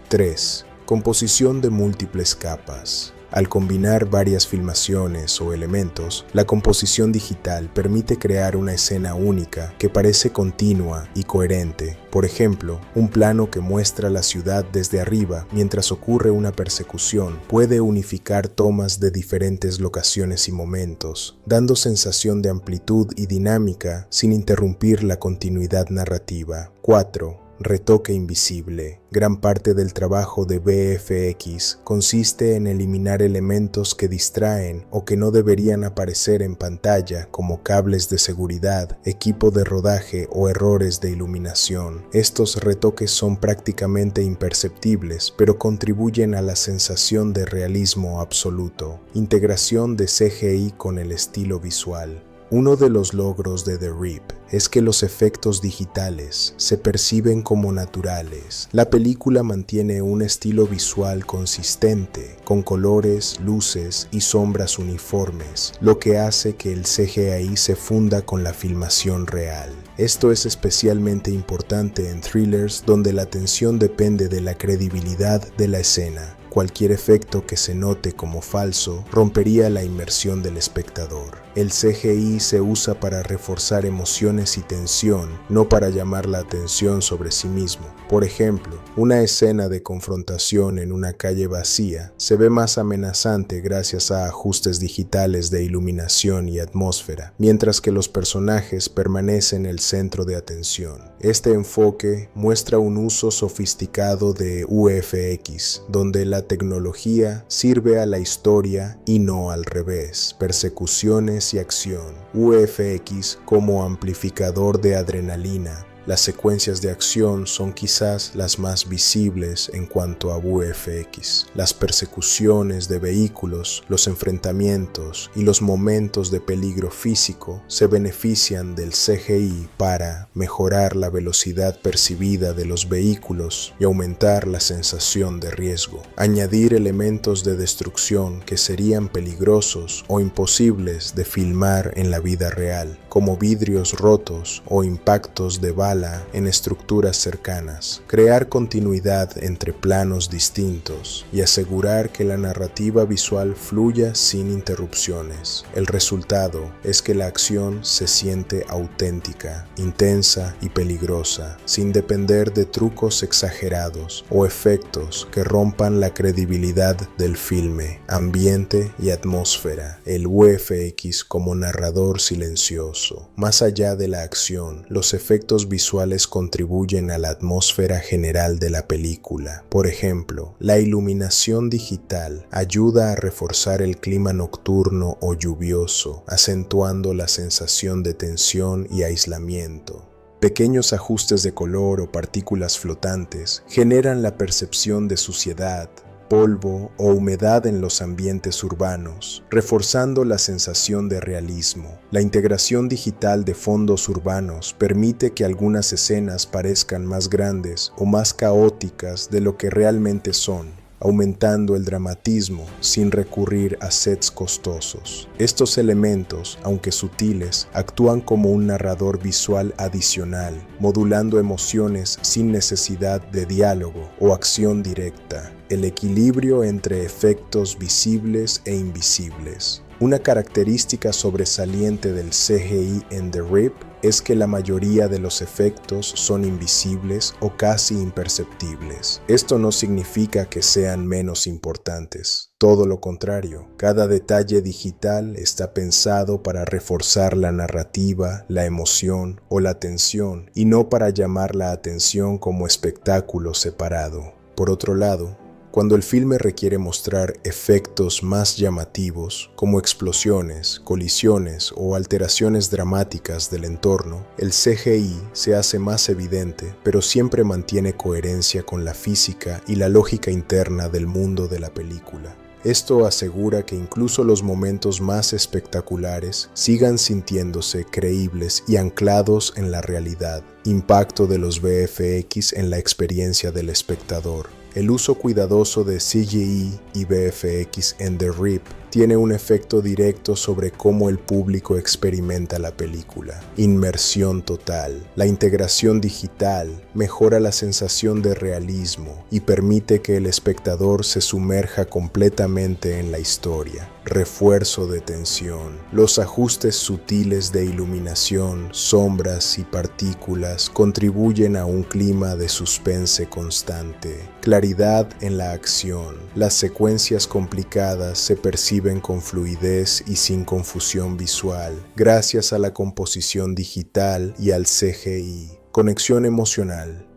[SPEAKER 1] 3. Composición de múltiples capas. Al combinar varias filmaciones o elementos, la composición digital permite crear una escena única que parece continua y coherente. Por ejemplo, un plano que muestra la ciudad desde arriba mientras ocurre una persecución puede unificar tomas de diferentes locaciones y momentos, dando sensación de amplitud y dinámica sin interrumpir la continuidad narrativa. 4. Retoque invisible. Gran parte del trabajo de VFX consiste en eliminar elementos que distraen o que no deberían aparecer en pantalla, como cables de seguridad, equipo de rodaje o errores de iluminación. Estos retoques son prácticamente imperceptibles, pero contribuyen a la sensación de realismo absoluto. Integración de CGI con el estilo visual. Uno de los logros de The Rip es que los efectos digitales se perciben como naturales. La película mantiene un estilo visual consistente, con colores, luces y sombras uniformes, lo que hace que el CGI se funda con la filmación real. Esto es especialmente importante en thrillers donde la tensión depende de la credibilidad de la escena. Cualquier efecto que se note como falso rompería la inmersión del espectador. El CGI se usa para reforzar emociones y tensión, no para llamar la atención sobre sí mismo. Por ejemplo, una escena de confrontación en una calle vacía se ve más amenazante gracias a ajustes digitales de iluminación y atmósfera, mientras que los personajes permanecen en el centro de atención. Este enfoque muestra un uso sofisticado de VFX, donde la tecnología sirve a la historia y no al revés. Persecuciones y acción. VFX como amplificador de adrenalina. Las secuencias de acción son quizás las más visibles en cuanto a VFX. Las persecuciones de vehículos, los enfrentamientos y los momentos de peligro físico se benefician del CGI para mejorar la velocidad percibida de los vehículos y aumentar la sensación de riesgo. Añadir elementos de destrucción que serían peligrosos o imposibles de filmar en la vida real, como vidrios rotos o impactos de balas escala en estructuras cercanas, crear continuidad entre planos distintos y asegurar que la narrativa visual fluya sin interrupciones. El resultado es que la acción se siente auténtica, intensa y peligrosa, sin depender de trucos exagerados o efectos que rompan la credibilidad del filme, ambiente y atmósfera. El VFX como narrador silencioso. Más allá de la acción, los efectos visuales contribuyen a la atmósfera general de la película. Por ejemplo, la iluminación digital ayuda a reforzar el clima nocturno o lluvioso, acentuando la sensación de tensión y aislamiento. Pequeños ajustes de color o partículas flotantes generan la percepción de suciedad, polvo o humedad en los ambientes urbanos, reforzando la sensación de realismo. La integración digital de fondos urbanos permite que algunas escenas parezcan más grandes o más caóticas de lo que realmente son, aumentando el dramatismo sin recurrir a sets costosos. Estos elementos, aunque sutiles, actúan como un narrador visual adicional, modulando emociones sin necesidad de diálogo o acción directa. El equilibrio entre efectos visibles e invisibles. Una característica sobresaliente del CGI en The Rip es que la mayoría de los efectos son invisibles o casi imperceptibles. Esto no significa que sean menos importantes. Todo lo contrario, cada detalle digital está pensado para reforzar la narrativa, la emoción o la tensión, y no para llamar la atención como espectáculo separado. Por otro lado, cuando el filme requiere mostrar efectos más llamativos, como explosiones, colisiones o alteraciones dramáticas del entorno, el CGI se hace más evidente, pero siempre mantiene coherencia con la física y la lógica interna del mundo de la película. Esto asegura que incluso los momentos más espectaculares sigan sintiéndose creíbles y anclados en la realidad. Impacto de los VFX en la experiencia del espectador. El uso cuidadoso de CGI y VFX en The Rip tiene un efecto directo sobre cómo el público experimenta la película. Inmersión total. La integración digital mejora la sensación de realismo y permite que el espectador se sumerja completamente en la historia. Refuerzo de tensión. Los ajustes sutiles de iluminación, sombras y partículas contribuyen a un clima de suspense constante. Claridad en la acción. Las secuencias complicadas se perciben con fluidez y sin confusión visual, gracias a la composición digital y al CGI. Conexión emocional.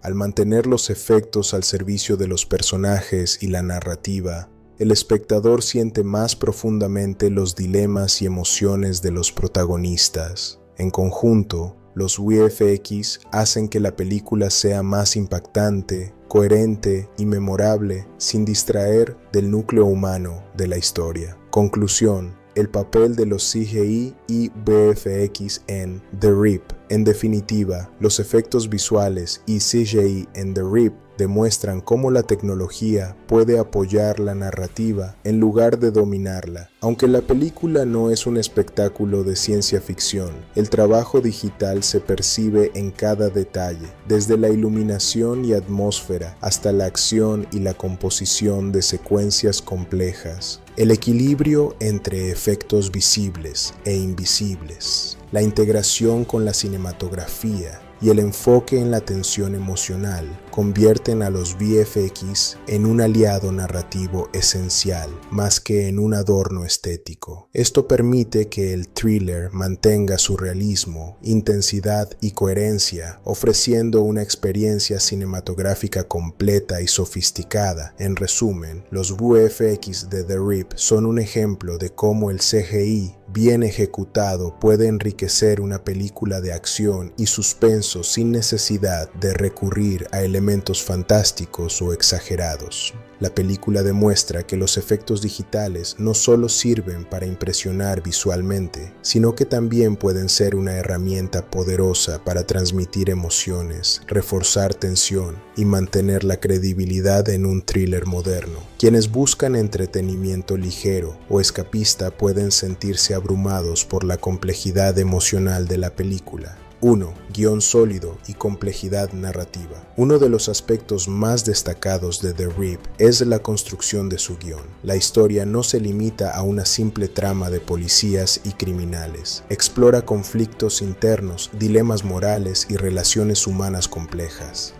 [SPEAKER 1] Al mantener los efectos al servicio de los personajes y la narrativa, el espectador siente más profundamente los dilemas y emociones de los protagonistas. En conjunto, los VFX hacen que la película sea más impactante, coherente y memorable, sin distraer del núcleo humano de la historia. Conclusión: el papel de los CGI y VFX en The Rip. En definitiva, los efectos visuales y CGI en The Rip demuestran cómo la tecnología puede apoyar la narrativa en lugar de dominarla. Aunque la película no es un espectáculo de ciencia ficción, el trabajo digital se percibe en cada detalle, desde la iluminación y atmósfera hasta la acción y la composición de secuencias complejas. El equilibrio entre efectos visibles e invisibles, la integración con la cinematografía y el enfoque en la tensión emocional convierten a los VFX en un aliado narrativo esencial, más que en un adorno estético. Esto permite que el thriller mantenga su realismo, intensidad y coherencia, ofreciendo una experiencia cinematográfica completa y sofisticada. En resumen, los VFX de The Rip son un ejemplo de cómo el CGI bien ejecutado puede enriquecer una película de acción y suspenso sin necesidad de recurrir a elementos fantásticos o exagerados. La película demuestra que los efectos digitales no solo sirven para impresionar visualmente, sino que también pueden ser una herramienta poderosa para transmitir emociones, reforzar tensión y mantener la credibilidad en un thriller moderno. Quienes buscan entretenimiento ligero o escapista pueden sentirse abrumados por la complejidad emocional de la película, 1. Guión sólido y complejidad narrativa. Uno de los aspectos más destacados de The Rip es la construcción de su guión. La historia no se limita a una simple trama de policías y criminales. Explora conflictos internos, dilemas morales y relaciones humanas complejas.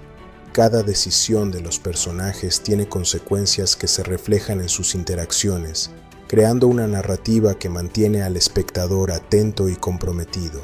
[SPEAKER 1] Cada decisión de los personajes tiene consecuencias que se reflejan en sus interacciones, creando una narrativa que mantiene al espectador atento y comprometido.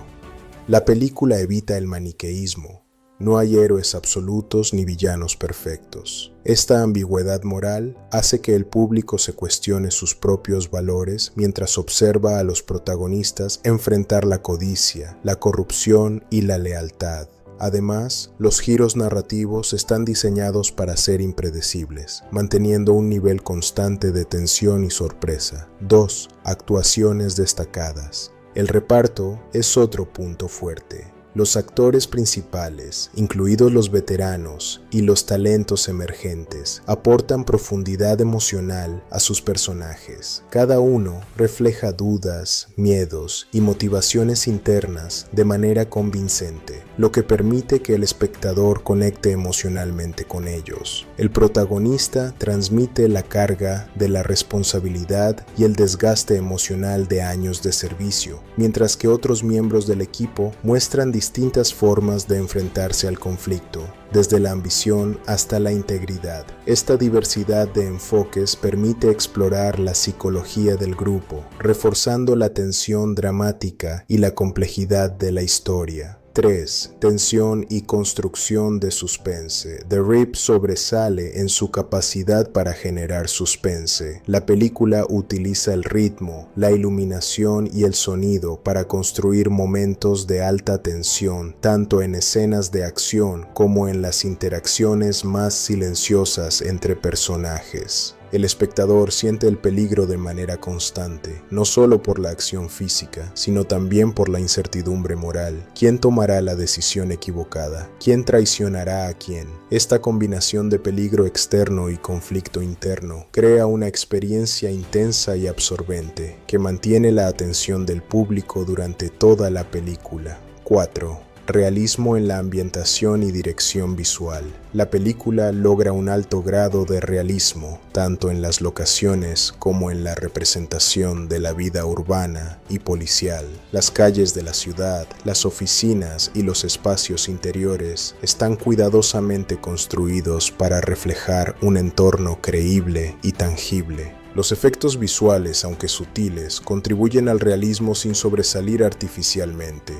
[SPEAKER 1] La película evita el maniqueísmo. No hay héroes absolutos ni villanos perfectos. Esta ambigüedad moral hace que el público se cuestione sus propios valores mientras observa a los protagonistas enfrentar la codicia, la corrupción y la lealtad. Además, los giros narrativos están diseñados para ser impredecibles, manteniendo un nivel constante de tensión y sorpresa. 2. Actuaciones destacadas. El reparto es otro punto fuerte. Los actores principales, incluidos los veteranos y los talentos emergentes, aportan profundidad emocional a sus personajes. Cada uno refleja dudas, miedos y motivaciones internas de manera convincente, lo que permite que el espectador conecte emocionalmente con ellos. El protagonista transmite la carga de la responsabilidad y el desgaste emocional de años de servicio, mientras que otros miembros del equipo muestran distintas formas de enfrentarse al conflicto, desde la ambición hasta la integridad. Esta diversidad de enfoques permite explorar la psicología del grupo, reforzando la tensión dramática y la complejidad de la historia. 3. Tensión y construcción de suspense. The Rip sobresale en su capacidad para generar suspense. La película utiliza el ritmo, la iluminación y el sonido para construir momentos de alta tensión, tanto en escenas de acción como en las interacciones más silenciosas entre personajes. El espectador siente el peligro de manera constante, no solo por la acción física, sino también por la incertidumbre moral. ¿Quién tomará la decisión equivocada? ¿Quién traicionará a quién? Esta combinación de peligro externo y conflicto interno crea una experiencia intensa y absorbente que mantiene la atención del público durante toda la película. 4. Realismo en la ambientación y dirección visual. La película logra un alto grado de realismo, tanto en las locaciones como en la representación de la vida urbana y policial. Las calles de la ciudad, las oficinas y los espacios interiores están cuidadosamente construidos para reflejar un entorno creíble y tangible. Los efectos visuales, aunque sutiles, contribuyen al realismo sin sobresalir artificialmente.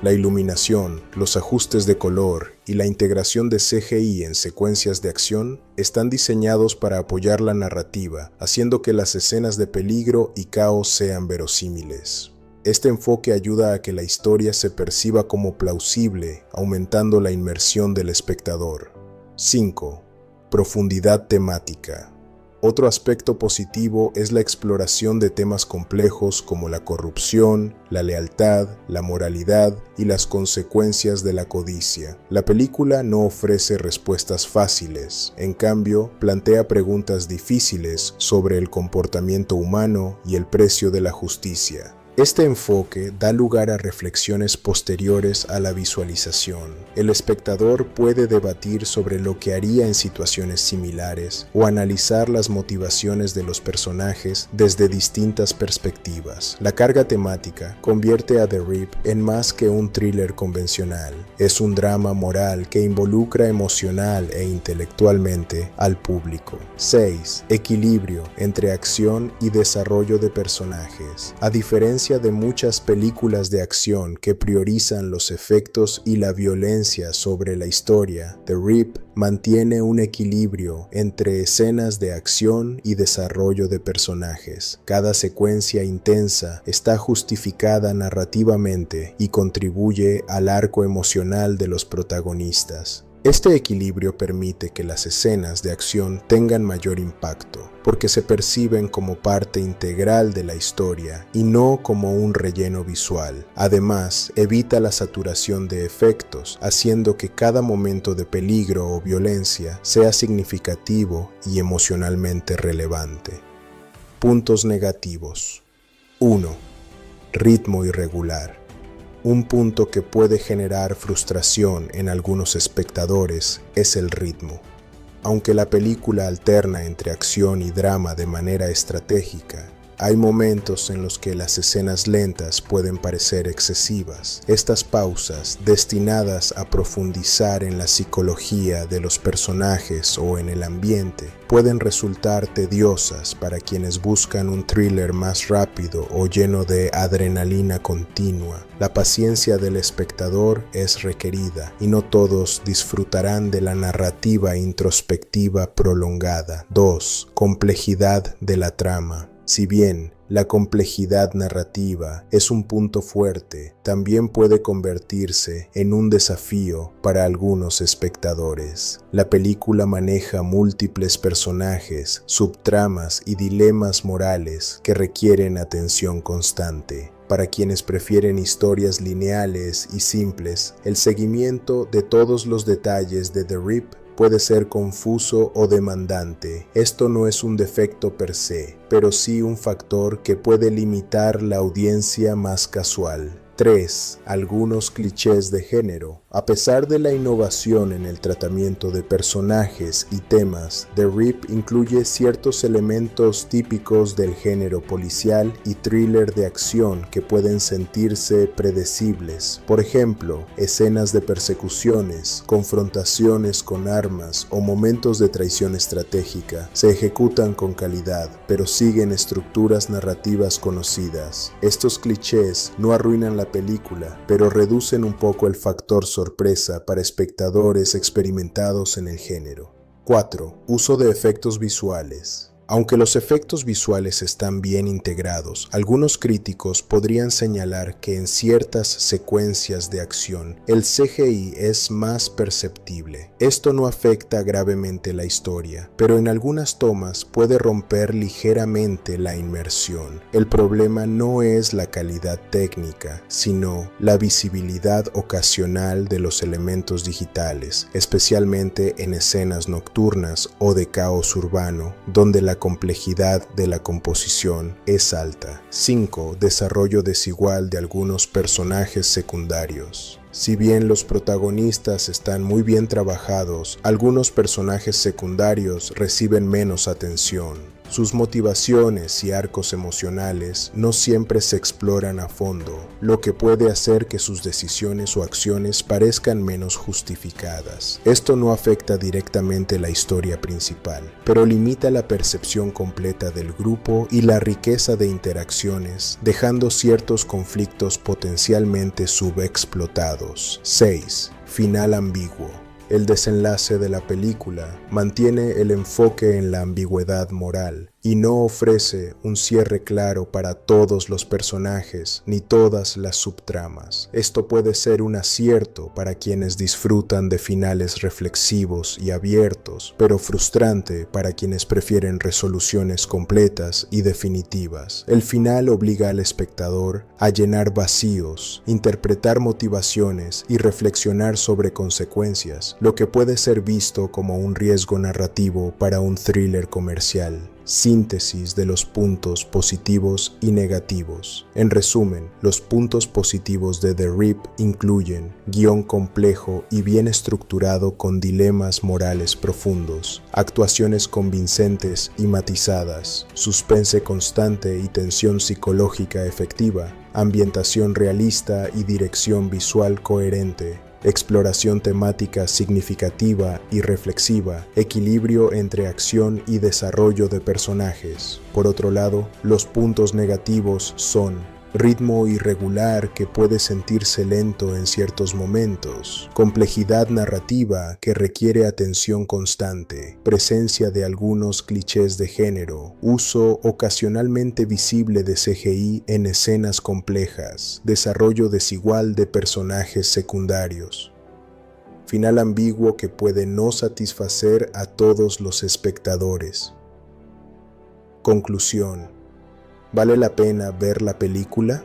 [SPEAKER 1] La iluminación, los ajustes de color y la integración de CGI en secuencias de acción están diseñados para apoyar la narrativa, haciendo que las escenas de peligro y caos sean verosímiles. Este enfoque ayuda a que la historia se perciba como plausible, aumentando la inmersión del espectador. 5. Profundidad temática. Otro aspecto positivo es la exploración de temas complejos como la corrupción, la lealtad, la moralidad y las consecuencias de la codicia. La película no ofrece respuestas fáciles, en cambio, plantea preguntas difíciles sobre el comportamiento humano y el precio de la justicia. Este enfoque da lugar a reflexiones posteriores a la visualización. El espectador puede debatir sobre lo que haría en situaciones similares o analizar las motivaciones de los personajes desde distintas perspectivas. La carga temática convierte a The Rip en más que un thriller convencional. Es un drama moral que involucra emocional e intelectualmente al público. 6. Equilibrio entre acción y desarrollo de personajes. A diferencia de muchas películas de acción que priorizan los efectos y la violencia sobre la historia, The Rip mantiene un equilibrio entre escenas de acción y desarrollo de personajes. Cada secuencia intensa está justificada narrativamente y contribuye al arco emocional de los protagonistas. Este equilibrio permite que las escenas de acción tengan mayor impacto, porque se perciben como parte integral de la historia y no como un relleno visual. Además, evita la saturación de efectos, haciendo que cada momento de peligro o violencia sea significativo y emocionalmente relevante. Puntos negativos. 1. Ritmo irregular. Un punto que puede generar frustración en algunos espectadores es el ritmo. Aunque la película alterna entre acción y drama de manera estratégica, hay momentos en los que las escenas lentas pueden parecer excesivas. Estas pausas, destinadas a profundizar en la psicología de los personajes o en el ambiente, pueden resultar tediosas para quienes buscan un thriller más rápido o lleno de adrenalina continua. La paciencia del espectador es requerida y no todos disfrutarán de la narrativa introspectiva prolongada. 2. Complejidad de la trama. Si bien la complejidad narrativa es un punto fuerte, también puede convertirse en un desafío para algunos espectadores. La película maneja múltiples personajes, subtramas y dilemas morales que requieren atención constante. Para quienes prefieren historias lineales y simples, el seguimiento de todos los detalles de The Rip puede ser confuso o demandante. Esto no es un defecto per se, pero sí un factor que puede limitar la audiencia más casual. 3. Algunos clichés de género. A pesar de la innovación en el tratamiento de personajes y temas, The Rip incluye ciertos elementos típicos del género policial y thriller de acción que pueden sentirse predecibles. Por ejemplo, escenas de persecuciones, confrontaciones con armas o momentos de traición estratégica se ejecutan con calidad, pero siguen estructuras narrativas conocidas. Estos clichés no arruinan la película, pero reducen un poco el factor sorpresa para espectadores experimentados en el género. 4. Uso de efectos visuales. Aunque los efectos visuales están bien integrados, algunos críticos podrían señalar que en ciertas secuencias de acción el CGI es más perceptible. Esto no afecta gravemente la historia, pero en algunas tomas puede romper ligeramente la inmersión. El problema no es la calidad técnica, sino la visibilidad ocasional de los elementos digitales, especialmente en escenas nocturnas o de caos urbano, donde la complejidad de la composición es alta. 5. Desarrollo desigual de algunos personajes secundarios. Si bien los protagonistas están muy bien trabajados, algunos personajes secundarios reciben menos atención. Sus motivaciones y arcos emocionales no siempre se exploran a fondo, lo que puede hacer que sus decisiones o acciones parezcan menos justificadas. Esto no afecta directamente la historia principal, pero limita la percepción completa del grupo y la riqueza de interacciones, dejando ciertos conflictos potencialmente subexplotados. 6. Final ambiguo. El desenlace de la película mantiene el enfoque en la ambigüedad moral y no ofrece un cierre claro para todos los personajes ni todas las subtramas. Esto puede ser un acierto para quienes disfrutan de finales reflexivos y abiertos, pero frustrante para quienes prefieren resoluciones completas y definitivas. El final obliga al espectador a llenar vacíos, interpretar motivaciones y reflexionar sobre consecuencias, lo que puede ser visto como un riesgo narrativo para un thriller comercial. Síntesis de los puntos positivos y negativos. En resumen, los puntos positivos de The Rip incluyen guión complejo y bien estructurado con dilemas morales profundos, actuaciones convincentes y matizadas, suspense constante y tensión psicológica efectiva, ambientación realista y dirección visual coherente, exploración temática significativa y reflexiva, equilibrio entre acción y desarrollo de personajes. Por otro lado, los puntos negativos son ritmo irregular que puede sentirse lento en ciertos momentos, complejidad narrativa que requiere atención constante, presencia de algunos clichés de género, uso ocasionalmente visible de CGI en escenas complejas, desarrollo desigual de personajes secundarios. Final ambiguo que puede no satisfacer a todos los espectadores. Conclusión. ¿Vale la pena ver la película?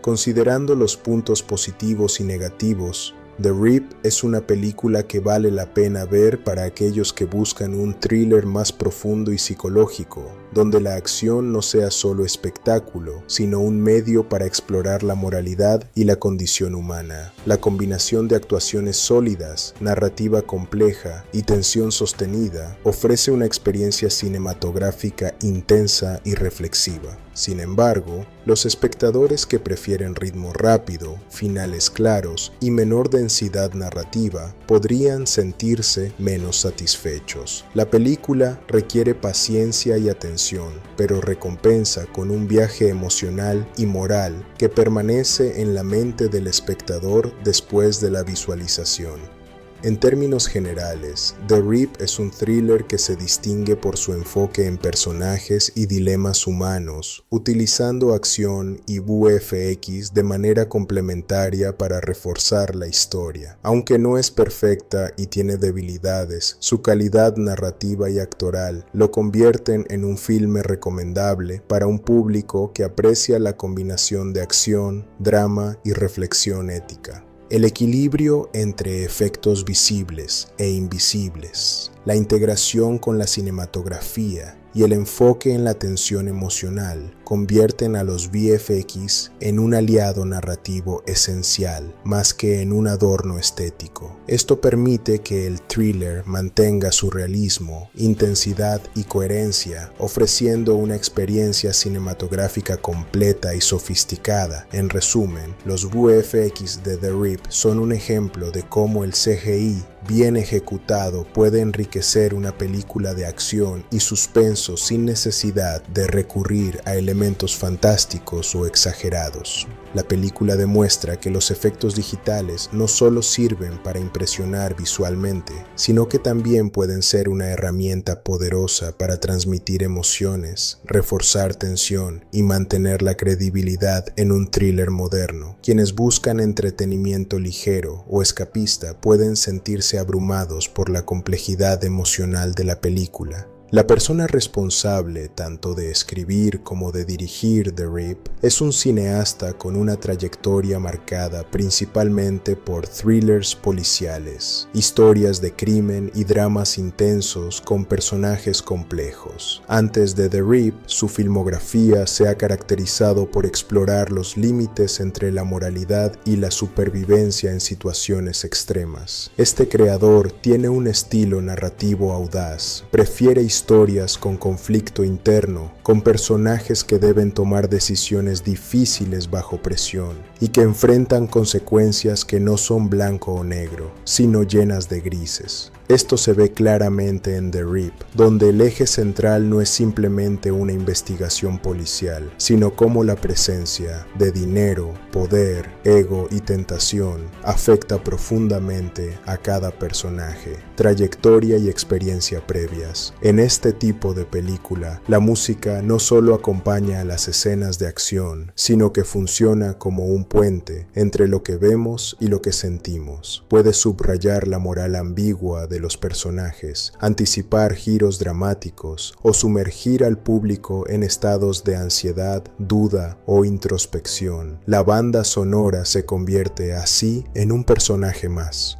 [SPEAKER 1] Considerando los puntos positivos y negativos, The Rip es una película que vale la pena ver para aquellos que buscan un thriller más profundo y psicológico, donde la acción no sea solo espectáculo, sino un medio para explorar la moralidad y la condición humana. La combinación de actuaciones sólidas, narrativa compleja y tensión sostenida ofrece una experiencia cinematográfica intensa y reflexiva. Sin embargo, los espectadores que prefieren ritmo rápido, finales claros y menor densidad narrativa podrían sentirse menos satisfechos. La película requiere paciencia y atención, pero recompensa con un viaje emocional y moral que permanece en la mente del espectador después de la visualización. En términos generales, The Rip es un thriller que se distingue por su enfoque en personajes y dilemas humanos, utilizando acción y VFX de manera complementaria para reforzar la historia. Aunque no es perfecta y tiene debilidades, su calidad narrativa y actoral lo convierten en un filme recomendable para un público que aprecia la combinación de acción, drama y reflexión ética. El equilibrio entre efectos visibles e invisibles, la integración con la cinematografía y el enfoque en la tensión emocional convierten a los VFX en un aliado narrativo esencial, más que en un adorno estético. Esto permite que el thriller mantenga su realismo, intensidad y coherencia, ofreciendo una experiencia cinematográfica completa y sofisticada. En resumen, los VFX de The Rip son un ejemplo de cómo el CGI bien ejecutado puede enriquecer una película de acción y suspenso sin necesidad de recurrir a elementos fantásticos o exagerados. La película demuestra que los efectos digitales no solo sirven para impresionar visualmente, sino que también pueden ser una herramienta poderosa para transmitir emociones, reforzar tensión y mantener la credibilidad en un thriller moderno. Quienes buscan entretenimiento ligero o escapista pueden sentirse abrumados por la complejidad emocional de la película. La persona responsable tanto de escribir como de dirigir The Rip es un cineasta con una trayectoria marcada principalmente por thrillers policiales, historias de crimen y dramas intensos con personajes complejos. Antes de The Rip, su filmografía se ha caracterizado por explorar los límites entre la moralidad y la supervivencia en situaciones extremas. Este creador tiene un estilo narrativo audaz, prefiere historias con conflicto interno, con personajes que deben tomar decisiones difíciles bajo presión y que enfrentan consecuencias que no son blanco o negro, sino llenas de grises. Esto se ve claramente en The Rip, donde el eje central no es simplemente una investigación policial, sino cómo la presencia de dinero, poder, ego y tentación afecta profundamente a cada personaje, trayectoria y experiencia previas. En este tipo de película, la música no solo acompaña a las escenas de acción, sino que funciona como un puente entre lo que vemos y lo que sentimos. Puede subrayar la moral ambigua de los personajes, anticipar giros dramáticos o sumergir al público en estados de ansiedad, duda o introspección. La banda sonora se convierte así en un personaje más.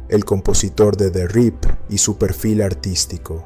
[SPEAKER 1] El compositor de The Rip y su perfil artístico.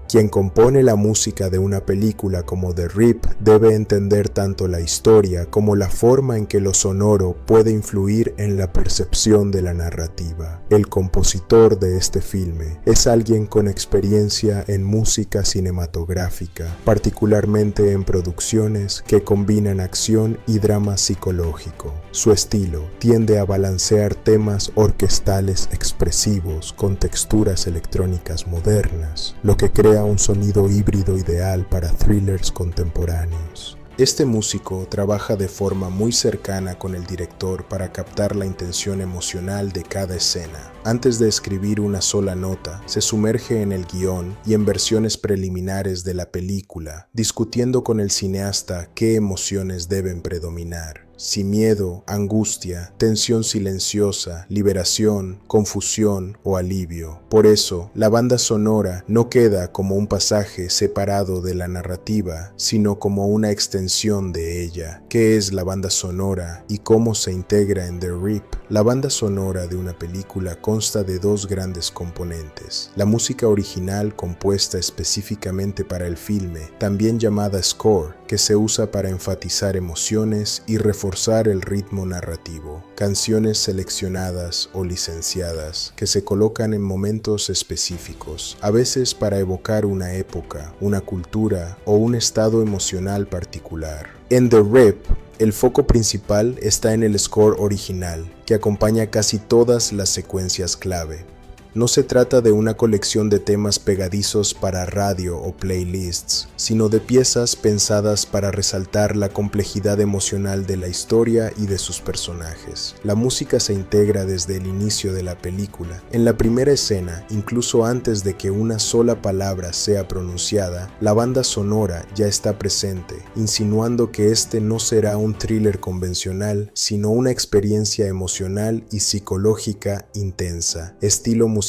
[SPEAKER 1] Quien compone la música de una película como The Rip debe entender tanto la historia como la forma en que lo sonoro puede influir en la percepción de la narrativa. El compositor de este filme es alguien con experiencia en música cinematográfica, particularmente en producciones que combinan acción y drama psicológico. Su estilo tiende a balancear temas orquestales expresivos con texturas electrónicas modernas, lo que crea un sonido híbrido ideal para thrillers contemporáneos. Este músico trabaja de forma muy cercana con el director para captar la intención emocional de cada escena. Antes de escribir una sola nota, se sumerge en el guión y en versiones preliminares de la película, discutiendo con el cineasta qué emociones deben predominar. si miedo, angustia, tensión silenciosa, liberación, confusión o alivio. Por eso, la banda sonora no queda como un pasaje separado de la narrativa, sino como una extensión de ella. ¿Qué es la banda sonora y cómo se integra en The Rip? La banda sonora de una película consta de dos grandes componentes: la música original compuesta específicamente para el filme, también llamada score, que se usa para enfatizar emociones y reforzar el ritmo narrativo; canciones seleccionadas o licenciadas que se colocan en momentos específicos, a veces para evocar una época, una cultura o un estado emocional particular. En The Rip, el foco principal está en el score original, que acompaña casi todas las secuencias clave. No se trata de una colección de temas pegadizos para radio o playlists, sino de piezas pensadas para resaltar la complejidad emocional de la historia y de sus personajes. La música se integra desde el inicio de la película. En la primera escena, incluso antes de que una sola palabra sea pronunciada, la banda sonora ya está presente, insinuando que este no será un thriller convencional, sino una experiencia emocional y psicológica intensa. Estilo musical: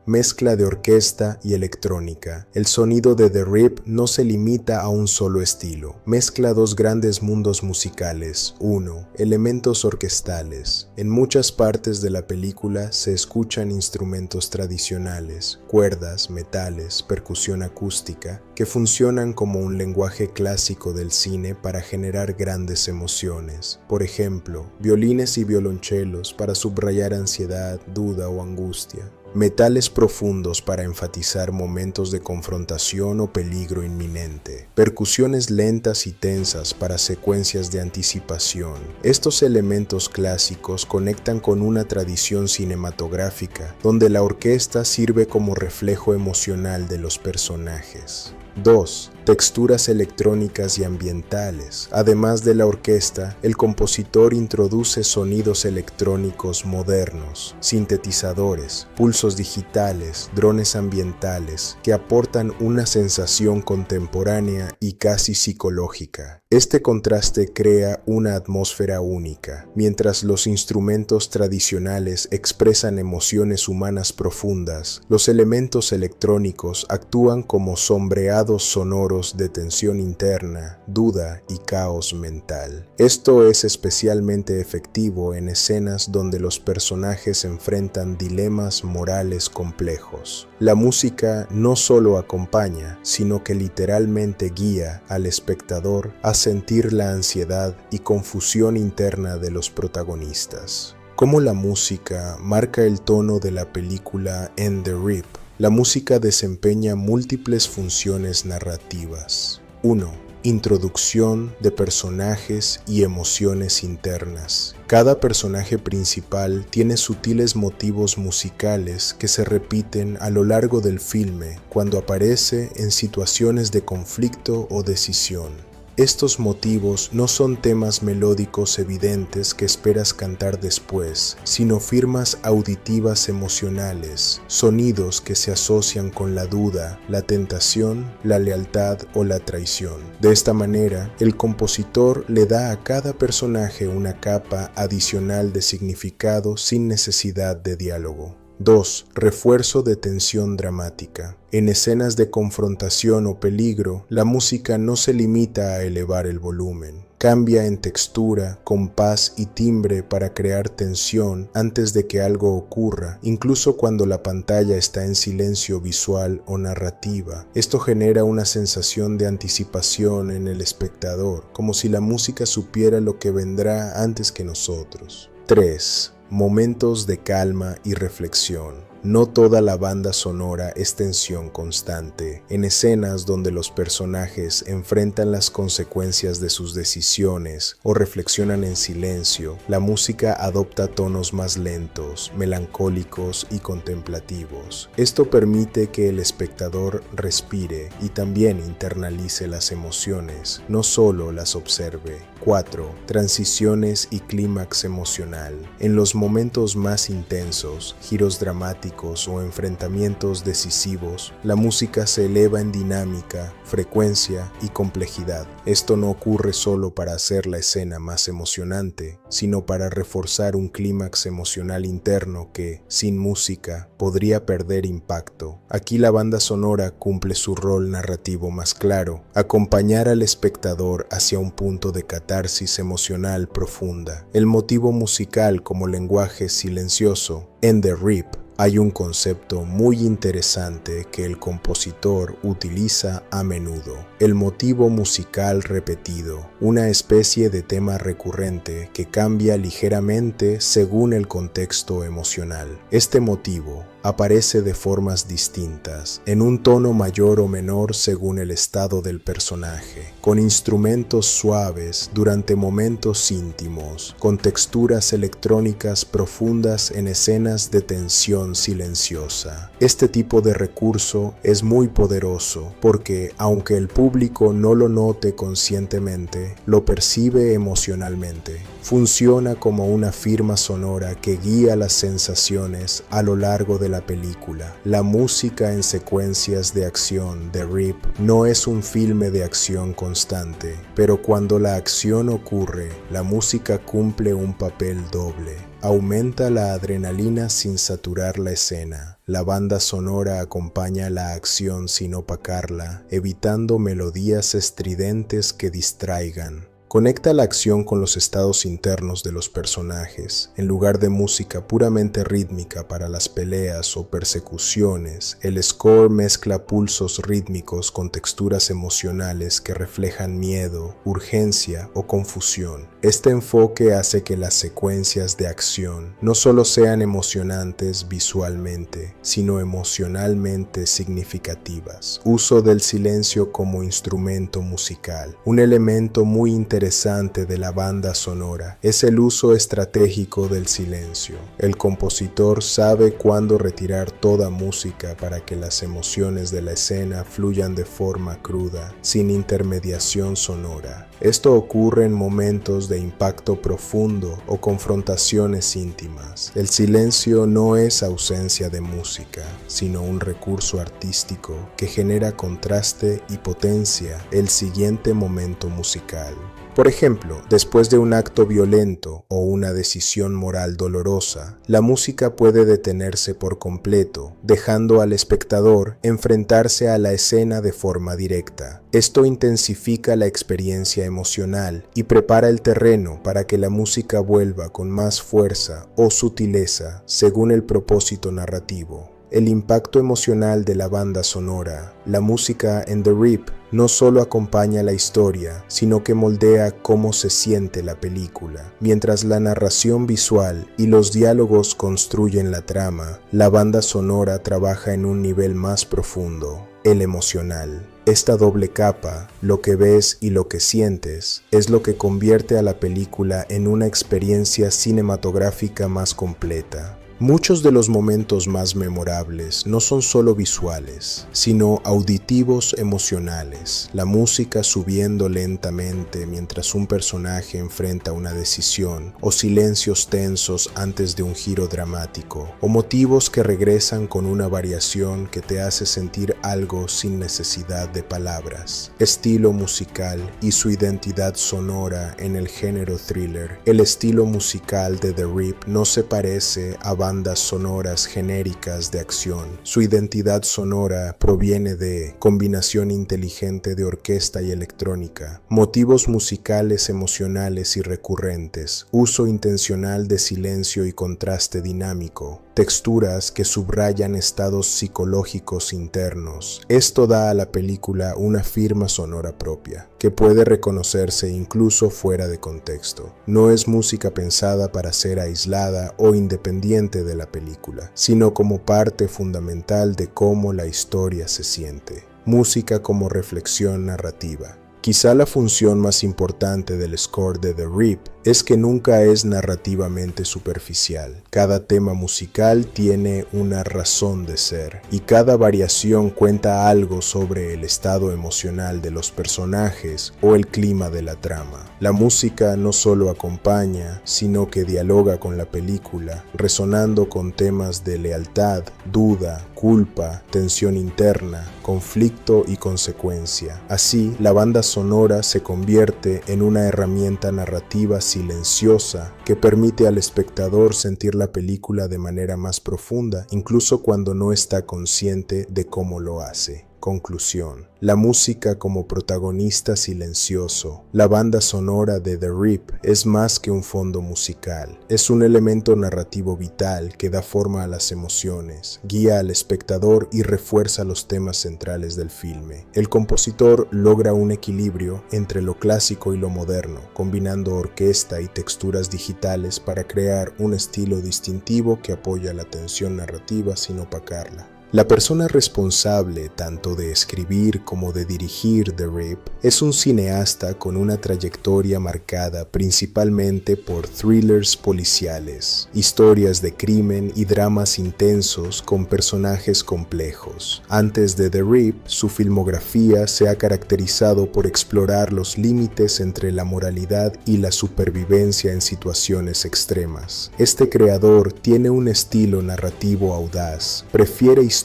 [SPEAKER 1] mezcla de orquesta y electrónica. El sonido de The Rip no se limita a un solo estilo. Mezcla dos grandes mundos musicales. 1. Elementos orquestales. En muchas partes de la película se escuchan instrumentos tradicionales, cuerdas, metales, percusión acústica, que funcionan como un lenguaje clásico del cine para generar grandes emociones. Por ejemplo, violines y violonchelos para subrayar ansiedad, duda o angustia. Metales profundos para enfatizar momentos de confrontación o peligro inminente. Percusiones lentas y tensas para secuencias de anticipación. Estos elementos clásicos conectan con una tradición cinematográfica, donde la orquesta sirve como reflejo emocional de los personajes. 2. Texturas electrónicas y ambientales. Además de la orquesta, el compositor introduce sonidos electrónicos modernos, sintetizadores, pulsos digitales, drones ambientales, que aportan una sensación contemporánea y casi psicológica. Este contraste crea una atmósfera única. Mientras los instrumentos tradicionales expresan emociones humanas profundas, los elementos electrónicos actúan como sombreados sonoros de tensión interna, duda y caos mental. Esto es especialmente efectivo en escenas donde los personajes enfrentan dilemas morales complejos. La música no solo acompaña, sino que literalmente guía al espectador a sentir la ansiedad y confusión interna de los protagonistas. ¿Cómo la música marca el tono de la película en The Rip? La música desempeña múltiples funciones narrativas. 1. Introducción de personajes y emociones internas. Cada personaje principal tiene sutiles motivos musicales que se repiten a lo largo del filme cuando aparece en situaciones de conflicto o decisión. Estos motivos no son temas melódicos evidentes que esperas cantar después, sino firmas auditivas emocionales, sonidos que se asocian con la duda, la tentación, la lealtad o la traición. De esta manera, el compositor le da a cada personaje una capa adicional de significado sin necesidad de diálogo. 2. Refuerzo de tensión dramática. En escenas de confrontación o peligro, la música no se limita a elevar el volumen. Cambia en textura, compás y timbre para crear tensión antes de que algo ocurra, incluso cuando la pantalla está en silencio visual o narrativa. Esto genera una sensación de anticipación en el espectador, como si la música supiera lo que vendrá antes que nosotros. 3. Momentos de calma y reflexión. No toda la banda sonora es tensión constante. En escenas donde los personajes enfrentan las consecuencias de sus decisiones o reflexionan en silencio, la música adopta tonos más lentos, melancólicos y contemplativos. Esto permite que el espectador respire y también internalice las emociones, no solo las observe. 4. Transiciones y clímax emocional. En los momentos más intensos, giros dramáticos trágicos o enfrentamientos decisivos, la música se eleva en dinámica, frecuencia y complejidad. Esto no ocurre solo para hacer la escena más emocionante, sino para reforzar un clímax emocional interno que, sin música, podría perder impacto. Aquí la banda sonora cumple su rol narrativo más claro, acompañar al espectador hacia un punto de catarsis emocional profunda. El motivo musical como lenguaje silencioso. En The Rip hay un concepto muy interesante que el compositor utiliza a menudo: el motivo musical repetido, una especie de tema recurrente que cambia ligeramente según el contexto emocional. Este motivo aparece de formas distintas, en un tono mayor o menor según el estado del personaje, con instrumentos suaves durante momentos íntimos, con texturas electrónicas profundas en escenas de tensión silenciosa. Este tipo de recurso es muy poderoso porque, aunque el público no lo note conscientemente, lo percibe emocionalmente. Funciona como una firma sonora que guía las sensaciones a lo largo de la película. La música en secuencias de acción de Rip no es un filme de acción constante, pero cuando la acción ocurre, la música cumple un papel doble. Aumenta la adrenalina sin saturar la escena. La banda sonora acompaña la acción sin opacarla, evitando melodías estridentes que distraigan. Conecta la acción con los estados internos de los personajes. En lugar de música puramente rítmica para las peleas o persecuciones, el score mezcla pulsos rítmicos con texturas emocionales que reflejan miedo, urgencia o confusión. Este enfoque hace que las secuencias de acción no solo sean emocionantes visualmente, sino emocionalmente significativas. Uso del silencio como instrumento musical. Un elemento muy interesante de la banda sonora es el uso estratégico del silencio. El compositor sabe cuándo retirar toda música para que las emociones de la escena fluyan de forma cruda, sin intermediación sonora. Esto ocurre en momentos de impacto profundo o confrontaciones íntimas. El silencio no es ausencia de música, sino un recurso artístico que genera contraste y potencia el siguiente momento musical. Por ejemplo, después de un acto violento o una decisión moral dolorosa, la música puede detenerse por completo, dejando al espectador enfrentarse a la escena de forma directa. Esto intensifica la experiencia emocional y prepara el terreno para que la música vuelva con más fuerza o sutileza según el propósito narrativo. El impacto emocional de la banda sonora. La música en The Rip no solo acompaña la historia, sino que moldea cómo se siente la película. Mientras la narración visual y los diálogos construyen la trama, la banda sonora trabaja en un nivel más profundo, el emocional. Esta doble capa, lo que ves y lo que sientes, es lo que convierte a la película en una experiencia cinematográfica más completa. Muchos de los momentos más memorables no son solo visuales, sino auditivos emocionales. La música subiendo lentamente mientras un personaje enfrenta una decisión, o silencios tensos antes de un giro dramático, o motivos que regresan con una variación que te hace sentir algo sin necesidad de palabras. Estilo musical y su identidad sonora en el género thriller. El estilo musical de The Rip no se parece a bandas sonoras genéricas de acción. Su identidad sonora proviene de combinación inteligente de orquesta y electrónica, motivos musicales emocionales y recurrentes, uso intencional de silencio y contraste dinámico, texturas que subrayan estados psicológicos internos. Esto da a la película una firma sonora propia, que puede reconocerse incluso fuera de contexto. No es música pensada para ser aislada o independiente de la película, sino como parte fundamental de cómo la historia se siente. Música como reflexión narrativa. Quizá la función más importante del score de The Rip es que nunca es narrativamente superficial. Cada tema musical tiene una razón de ser y cada variación cuenta algo sobre el estado emocional de los personajes o el clima de la trama. La música no solo acompaña, sino que dialoga con la película, resonando con temas de lealtad, duda, culpa, tensión interna, conflicto y consecuencia. Así, la banda sonora se convierte en una herramienta narrativa silenciosa que permite al espectador sentir la película de manera más profunda, incluso cuando no está consciente de cómo lo hace. Conclusión. La música como protagonista silencioso. La banda sonora de The Rip es más que un fondo musical. Es un elemento narrativo vital que da forma a las emociones, guía al espectador y refuerza los temas centrales del filme. El compositor logra un equilibrio entre lo clásico y lo moderno, combinando orquesta y texturas digitales para crear un estilo distintivo que apoya la tensión narrativa sin opacarla. La persona responsable tanto de escribir como de dirigir The Rip es un cineasta con una trayectoria marcada principalmente por thrillers policiales, historias de crimen y dramas intensos con personajes complejos. Antes de The Rip, su filmografía se ha caracterizado por explorar los límites entre la moralidad y la supervivencia en situaciones extremas. Este creador tiene un estilo narrativo audaz, prefiere historias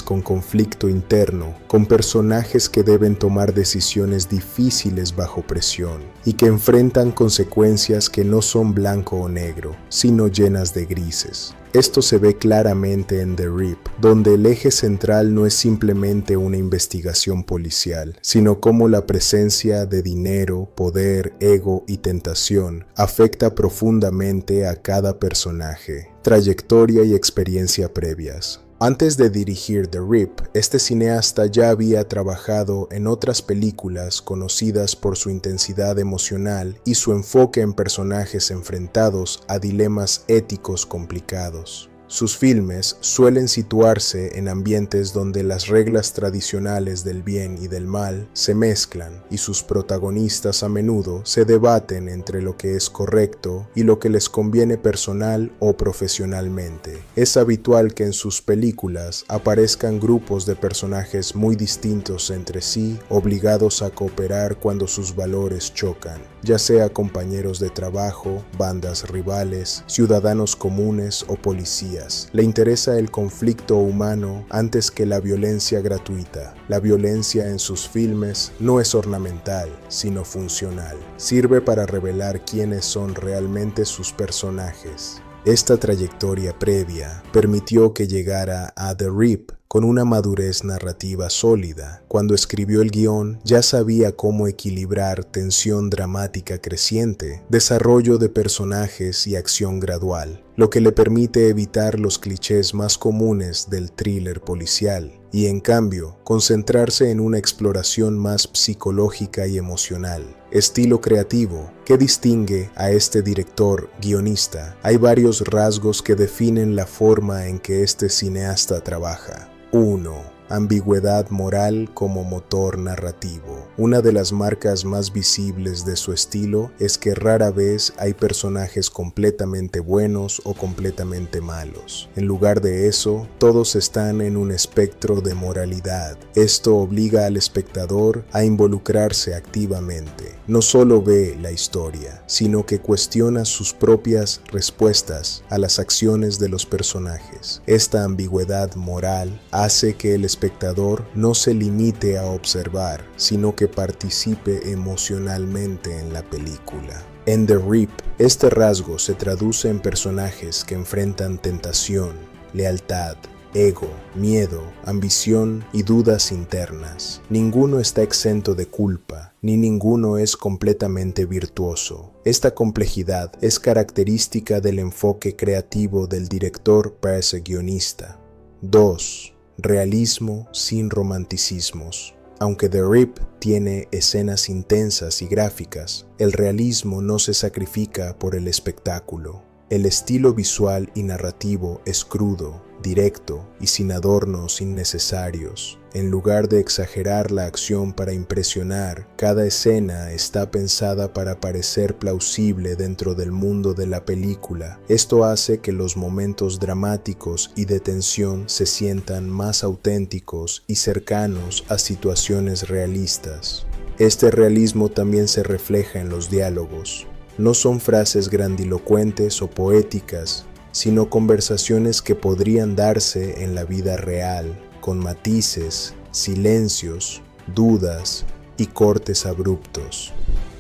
[SPEAKER 1] con conflicto interno, con personajes que deben tomar decisiones difíciles bajo presión y que enfrentan consecuencias que no son blanco o negro, sino llenas de grises. Esto se ve claramente en The Rip, donde el eje central no es simplemente una investigación policial, sino cómo la presencia de dinero, poder, ego y tentación afecta profundamente a cada personaje, trayectoria y experiencia previas. Antes de dirigir The Rip, este cineasta ya había trabajado en otras películas conocidas por su intensidad emocional y su enfoque en personajes enfrentados a dilemas éticos complicados. Sus filmes suelen situarse en ambientes donde las reglas tradicionales del bien y del mal se mezclan y sus protagonistas a menudo se debaten entre lo que es correcto y lo que les conviene personal o profesionalmente. Es habitual que en sus películas aparezcan grupos de personajes muy distintos entre sí, obligados a cooperar cuando sus valores chocan, ya sea compañeros de trabajo, bandas rivales, ciudadanos comunes o policías. Le interesa el conflicto humano antes que la violencia gratuita. La violencia en sus filmes no es ornamental, sino funcional. Sirve para revelar quiénes son realmente sus personajes. Esta trayectoria previa permitió que llegara a The Rip con una madurez narrativa sólida. Cuando escribió el guión, ya sabía cómo equilibrar tensión dramática creciente, desarrollo de personajes y acción gradual, lo que le permite evitar los clichés más comunes del thriller policial y, en cambio, concentrarse en una exploración más psicológica y emocional. Estilo creativo. ¿Qué distingue a este director guionista? Hay varios rasgos que definen la forma en que este cineasta trabaja. 1. Ambigüedad moral como motor narrativo. Una de las marcas más visibles de su estilo es que rara vez hay personajes completamente buenos o completamente malos. En lugar de eso, todos están en un espectro de moralidad. Esto obliga al espectador a involucrarse activamente. No solo ve la historia, sino que cuestiona sus propias respuestas a las acciones de los personajes. Esta ambigüedad moral hace que el espectador no se limite a observar, sino que participe emocionalmente en la película. En The Rip, este rasgo se traduce en personajes que enfrentan tentación, lealtad, ego, miedo, ambición y dudas internas. Ninguno está exento de culpa, ni ninguno es completamente virtuoso. Esta complejidad es característica del enfoque creativo del director / guionista. 2. Realismo sin romanticismos. Aunque The Rip tiene escenas intensas y gráficas, el realismo no se sacrifica por el espectáculo. El estilo visual y narrativo es crudo, directo y sin adornos innecesarios. En lugar de exagerar la acción para impresionar, cada escena está pensada para parecer plausible dentro del mundo de la película. Esto hace que los momentos dramáticos y de tensión se sientan más auténticos y cercanos a situaciones realistas. Este realismo también se refleja en los diálogos. No son frases grandilocuentes o poéticas, sino conversaciones que podrían darse en la vida real, con matices, silencios, dudas y cortes abruptos.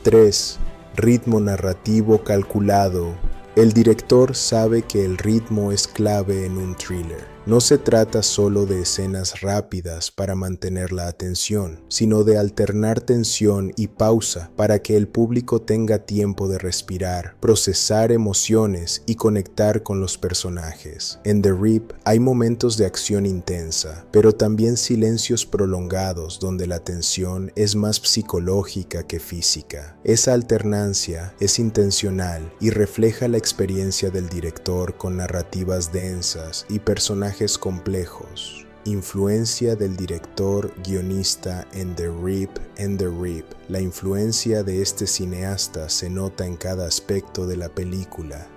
[SPEAKER 1] 3. Ritmo narrativo calculado. El director sabe que el ritmo es clave en un thriller. No se trata solo de escenas rápidas para mantener la atención, sino de alternar tensión y pausa para que el público tenga tiempo de respirar, procesar emociones y conectar con los personajes. En The Rip hay momentos de acción intensa, pero también silencios prolongados donde la tensión es más psicológica que física. Esa alternancia es intencional y refleja la experiencia del director con narrativas densas y personajes complejos. Influencia del director guionista en The Rip. La influencia de este cineasta se nota en cada aspecto de la película.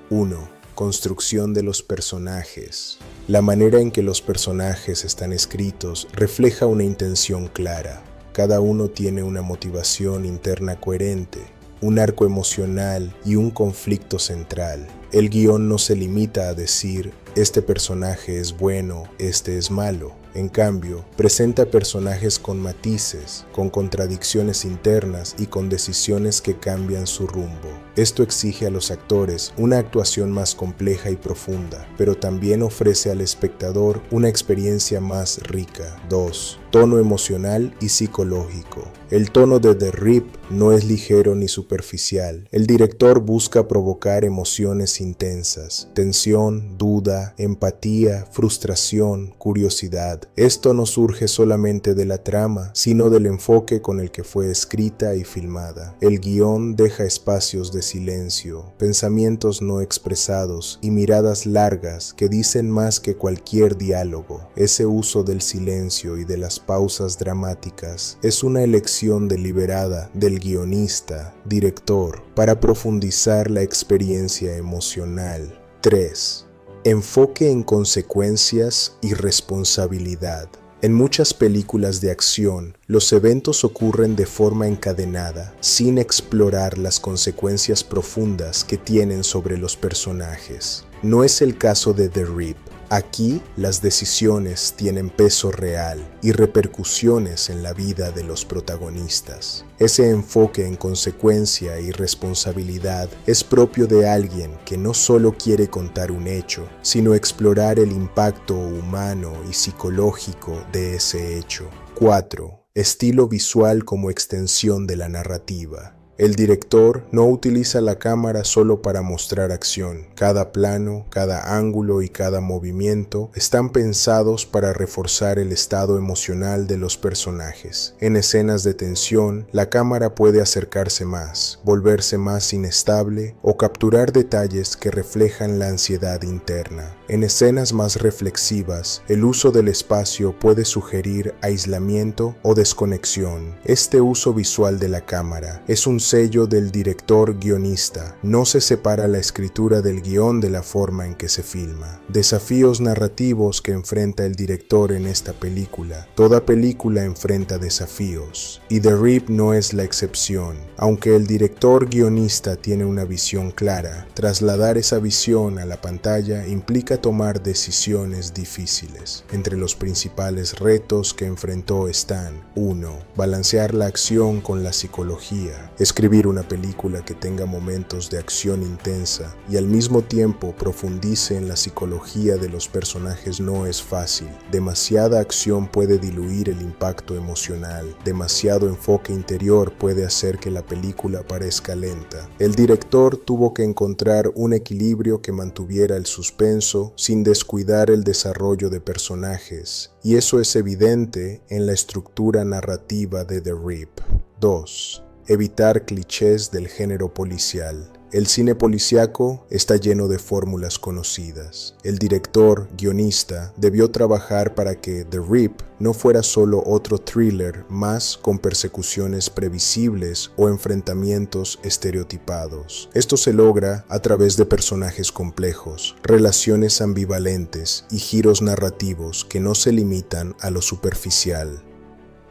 [SPEAKER 1] 1. Construcción de los personajes. La manera en que los personajes están escritos refleja una intención clara. Cada uno tiene una motivación interna coherente, un arco emocional y un conflicto central. El guión no se limita a decir, este personaje es bueno, este es malo. En cambio, presenta personajes con matices, con contradicciones internas y con decisiones que cambian su rumbo. Esto exige a los actores una actuación más compleja y profunda, pero también ofrece al espectador una experiencia más rica. 2. Tono emocional y psicológico. El tono de The Rip no es ligero ni superficial. El director busca provocar emociones intensas, tensión, duda, empatía, frustración, curiosidad. Esto no surge solamente de la trama, sino del enfoque con el que fue escrita y filmada. El guión deja espacios de silencio, pensamientos no expresados y miradas largas que dicen más que cualquier diálogo. Ese uso del silencio y de las pausas dramáticas es una elección deliberada del guionista, director, para profundizar la experiencia emocional. 3. Enfoque en consecuencias y responsabilidad. En muchas películas de acción, los eventos ocurren de forma encadenada, sin explorar las consecuencias profundas que tienen sobre los personajes. No es el caso de The Rip. Aquí, las decisiones tienen peso real y repercusiones en la vida de los protagonistas. Ese enfoque en consecuencia y responsabilidad es propio de alguien que no solo quiere contar un hecho, sino explorar el impacto humano y psicológico de ese hecho. 4. Estilo visual como extensión de la narrativa. El director no utiliza la cámara solo para mostrar acción. Cada plano, cada ángulo y cada movimiento están pensados para reforzar el estado emocional de los personajes. En escenas de tensión, la cámara puede acercarse más, volverse más inestable o capturar detalles que reflejan la ansiedad interna. En escenas más reflexivas, el uso del espacio puede sugerir aislamiento o desconexión. Este uso visual de la cámara es un sello del director-guionista. No se separa la escritura del guión de la forma en que se filma. Desafíos narrativos que enfrenta el director en esta película. Toda película enfrenta desafíos, y The Rip no es la excepción. Aunque el director-guionista tiene una visión clara, trasladar esa visión a la pantalla implica tomar decisiones difíciles. Entre los principales retos que enfrentó están: 1. Balancear la acción con la psicología. Escribir una película que tenga momentos de acción intensa y al mismo tiempo profundice en la psicología de los personajes no es fácil. Demasiada acción puede diluir el impacto emocional. Demasiado enfoque interior puede hacer que la película parezca lenta. El director tuvo que encontrar un equilibrio que mantuviera el suspenso sin descuidar el desarrollo de personajes, y eso es evidente en la estructura narrativa de The Rip. 2. Evitar clichés del género policial. El cine policíaco está lleno de fórmulas conocidas. El director, guionista, debió trabajar para que The Rip no fuera solo otro thriller más con persecuciones previsibles o enfrentamientos estereotipados. Esto se logra a través de personajes complejos, relaciones ambivalentes y giros narrativos que no se limitan a lo superficial.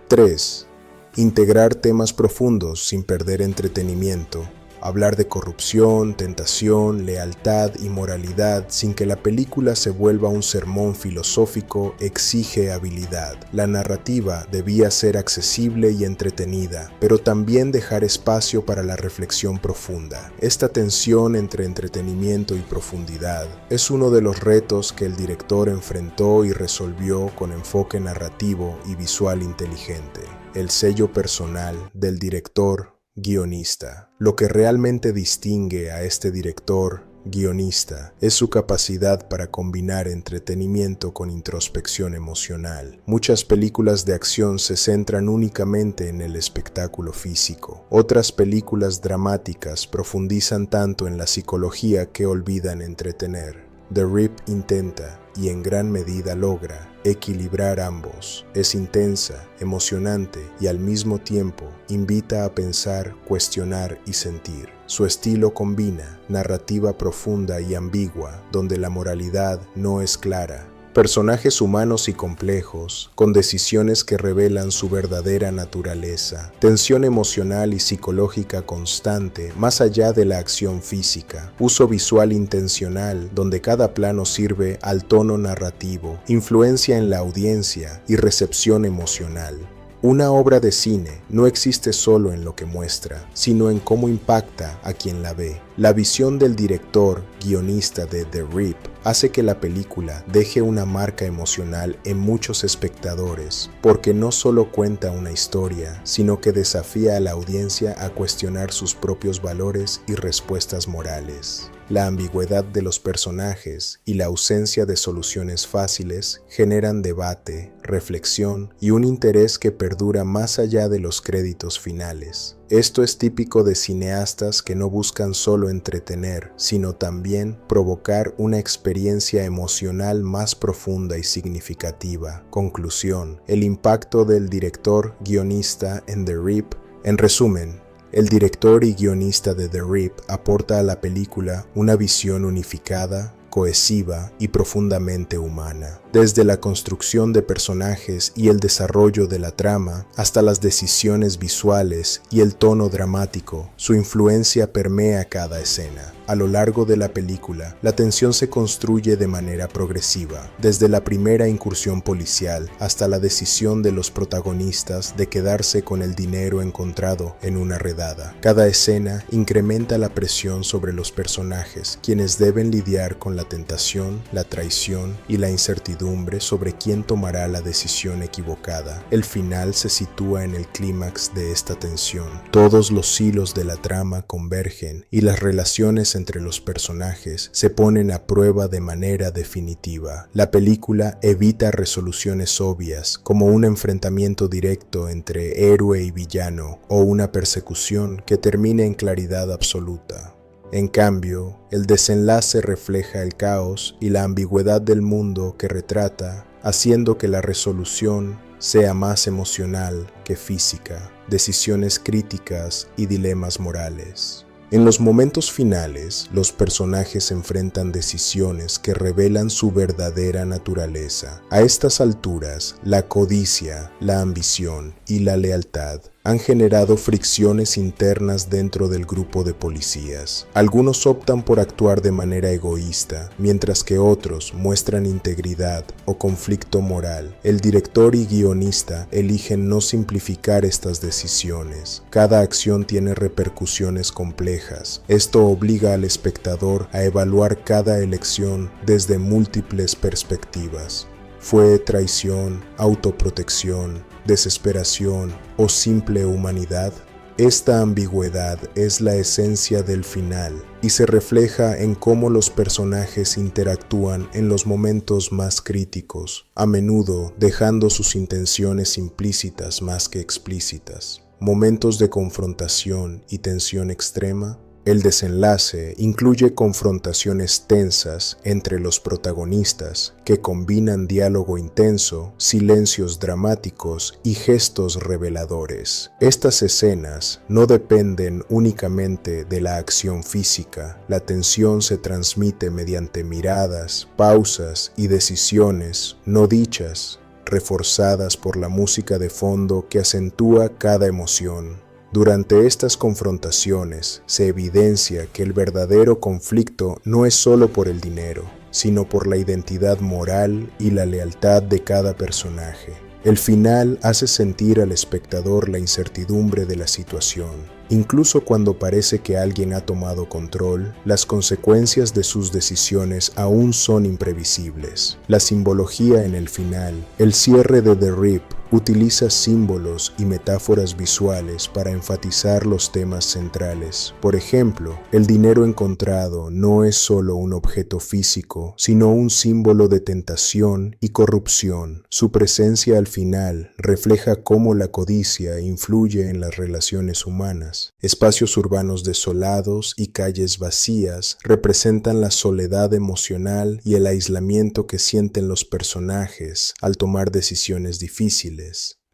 [SPEAKER 1] 3. Integrar temas profundos sin perder entretenimiento. Hablar de corrupción, tentación, lealtad y moralidad sin que la película se vuelva un sermón filosófico exige habilidad. La narrativa debía ser accesible y entretenida, pero también dejar espacio para la reflexión profunda. Esta tensión entre entretenimiento y profundidad es uno de los retos que el director enfrentó y resolvió con enfoque narrativo y visual inteligente. El sello personal del director guionista. Lo que realmente distingue a este director guionista es su capacidad para combinar entretenimiento con introspección emocional. Muchas películas de acción se centran únicamente en el espectáculo físico. Otras películas dramáticas profundizan tanto en la psicología que olvidan entretener. The Rip intenta, y en gran medida logra, equilibrar ambos. Es intensa, emocionante y al mismo tiempo invita a pensar, cuestionar y sentir. Su estilo combina narrativa profunda y ambigua, donde la moralidad no es clara. Personajes humanos y complejos, con decisiones que revelan su verdadera naturaleza, tensión emocional y psicológica constante más allá de la acción física, uso visual intencional donde cada plano sirve al tono narrativo, influencia en la audiencia y recepción emocional. Una obra de cine no existe solo en lo que muestra, sino en cómo impacta a quien la ve. La visión del director, guionista de The Rip, hace que la película deje una marca emocional en muchos espectadores, porque no solo cuenta una historia, sino que desafía a la audiencia a cuestionar sus propios valores y respuestas morales. La ambigüedad de los personajes y la ausencia de soluciones fáciles generan debate, reflexión y un interés que perdura más allá de los créditos finales. Esto es típico de cineastas que no buscan solo entretener, sino también provocar una experiencia emocional más profunda y significativa. Conclusión: el impacto del director guionista en The Rip. En resumen, el director y guionista de The Rip aporta a la película una visión unificada, cohesiva y profundamente humana. Desde la construcción de personajes y el desarrollo de la trama, hasta las decisiones visuales y el tono dramático, su influencia permea cada escena. A lo largo de la película, la tensión se construye de manera progresiva, desde la primera incursión policial hasta la decisión de los protagonistas de quedarse con el dinero encontrado en una redada. Cada escena incrementa la presión sobre los personajes, quienes deben lidiar con la tentación, la traición y la incertidumbre sobre quién tomará la decisión equivocada. El final se sitúa en el clímax de esta tensión. Todos los hilos de la trama convergen y las relaciones entre los personajes se ponen a prueba de manera definitiva. La película evita resoluciones obvias, como un enfrentamiento directo entre héroe y villano o una persecución que termine en claridad absoluta. En cambio, el desenlace refleja el caos y la ambigüedad del mundo que retrata, haciendo que la resolución sea más emocional que física, decisiones críticas y dilemas morales. En los momentos finales, los personajes enfrentan decisiones que revelan su verdadera naturaleza. A estas alturas, la codicia, la ambición y la lealtad han generado fricciones internas dentro del grupo de policías. Algunos optan por actuar de manera egoísta, mientras que otros muestran integridad o conflicto moral. El director y guionista eligen no simplificar estas decisiones. Cada acción tiene repercusiones complejas. Esto obliga al espectador a evaluar cada elección desde múltiples perspectivas. ¿Fue traición, autoprotección, desesperación o simple humanidad? Esta ambigüedad es la esencia del final y se refleja en cómo los personajes interactúan en los momentos más críticos, a menudo dejando sus intenciones implícitas más que explícitas. Momentos de confrontación y tensión extrema El desenlace incluye confrontaciones tensas entre los protagonistas que combinan diálogo intenso, silencios dramáticos y gestos reveladores. Estas escenas no dependen únicamente de la acción física. La tensión se transmite mediante miradas, pausas y decisiones no dichas, reforzadas por la música de fondo que acentúa cada emoción. Durante estas confrontaciones se evidencia que el verdadero conflicto no es solo por el dinero, sino por la identidad moral y la lealtad de cada personaje. El final hace sentir al espectador la incertidumbre de la situación. Incluso cuando parece que alguien ha tomado control, las consecuencias de sus decisiones aún son imprevisibles. La simbología en el final, el cierre de The Rip, utiliza símbolos y metáforas visuales para enfatizar los temas centrales. Por ejemplo, el dinero encontrado no es solo un objeto físico, sino un símbolo de tentación y corrupción. Su presencia al final refleja cómo la codicia influye en las relaciones humanas. Espacios urbanos desolados y calles vacías representan la soledad emocional y el aislamiento que sienten los personajes al tomar decisiones difíciles.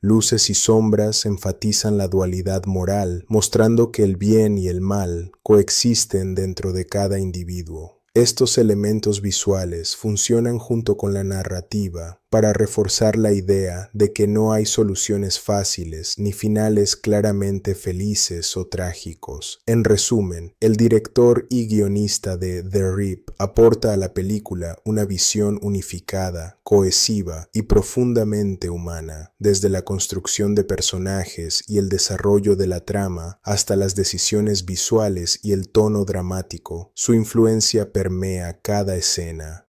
[SPEAKER 1] Luces y sombras enfatizan la dualidad moral, mostrando que el bien y el mal coexisten dentro de cada individuo. Estos elementos visuales funcionan junto con la narrativa para reforzar la idea de que no hay soluciones fáciles ni finales claramente felices o trágicos. En resumen, el director y guionista de The Rip aporta a la película una visión unificada, cohesiva y profundamente humana, desde la construcción de personajes y el desarrollo de la trama hasta las decisiones visuales y el tono dramático. Su influencia permea cada escena,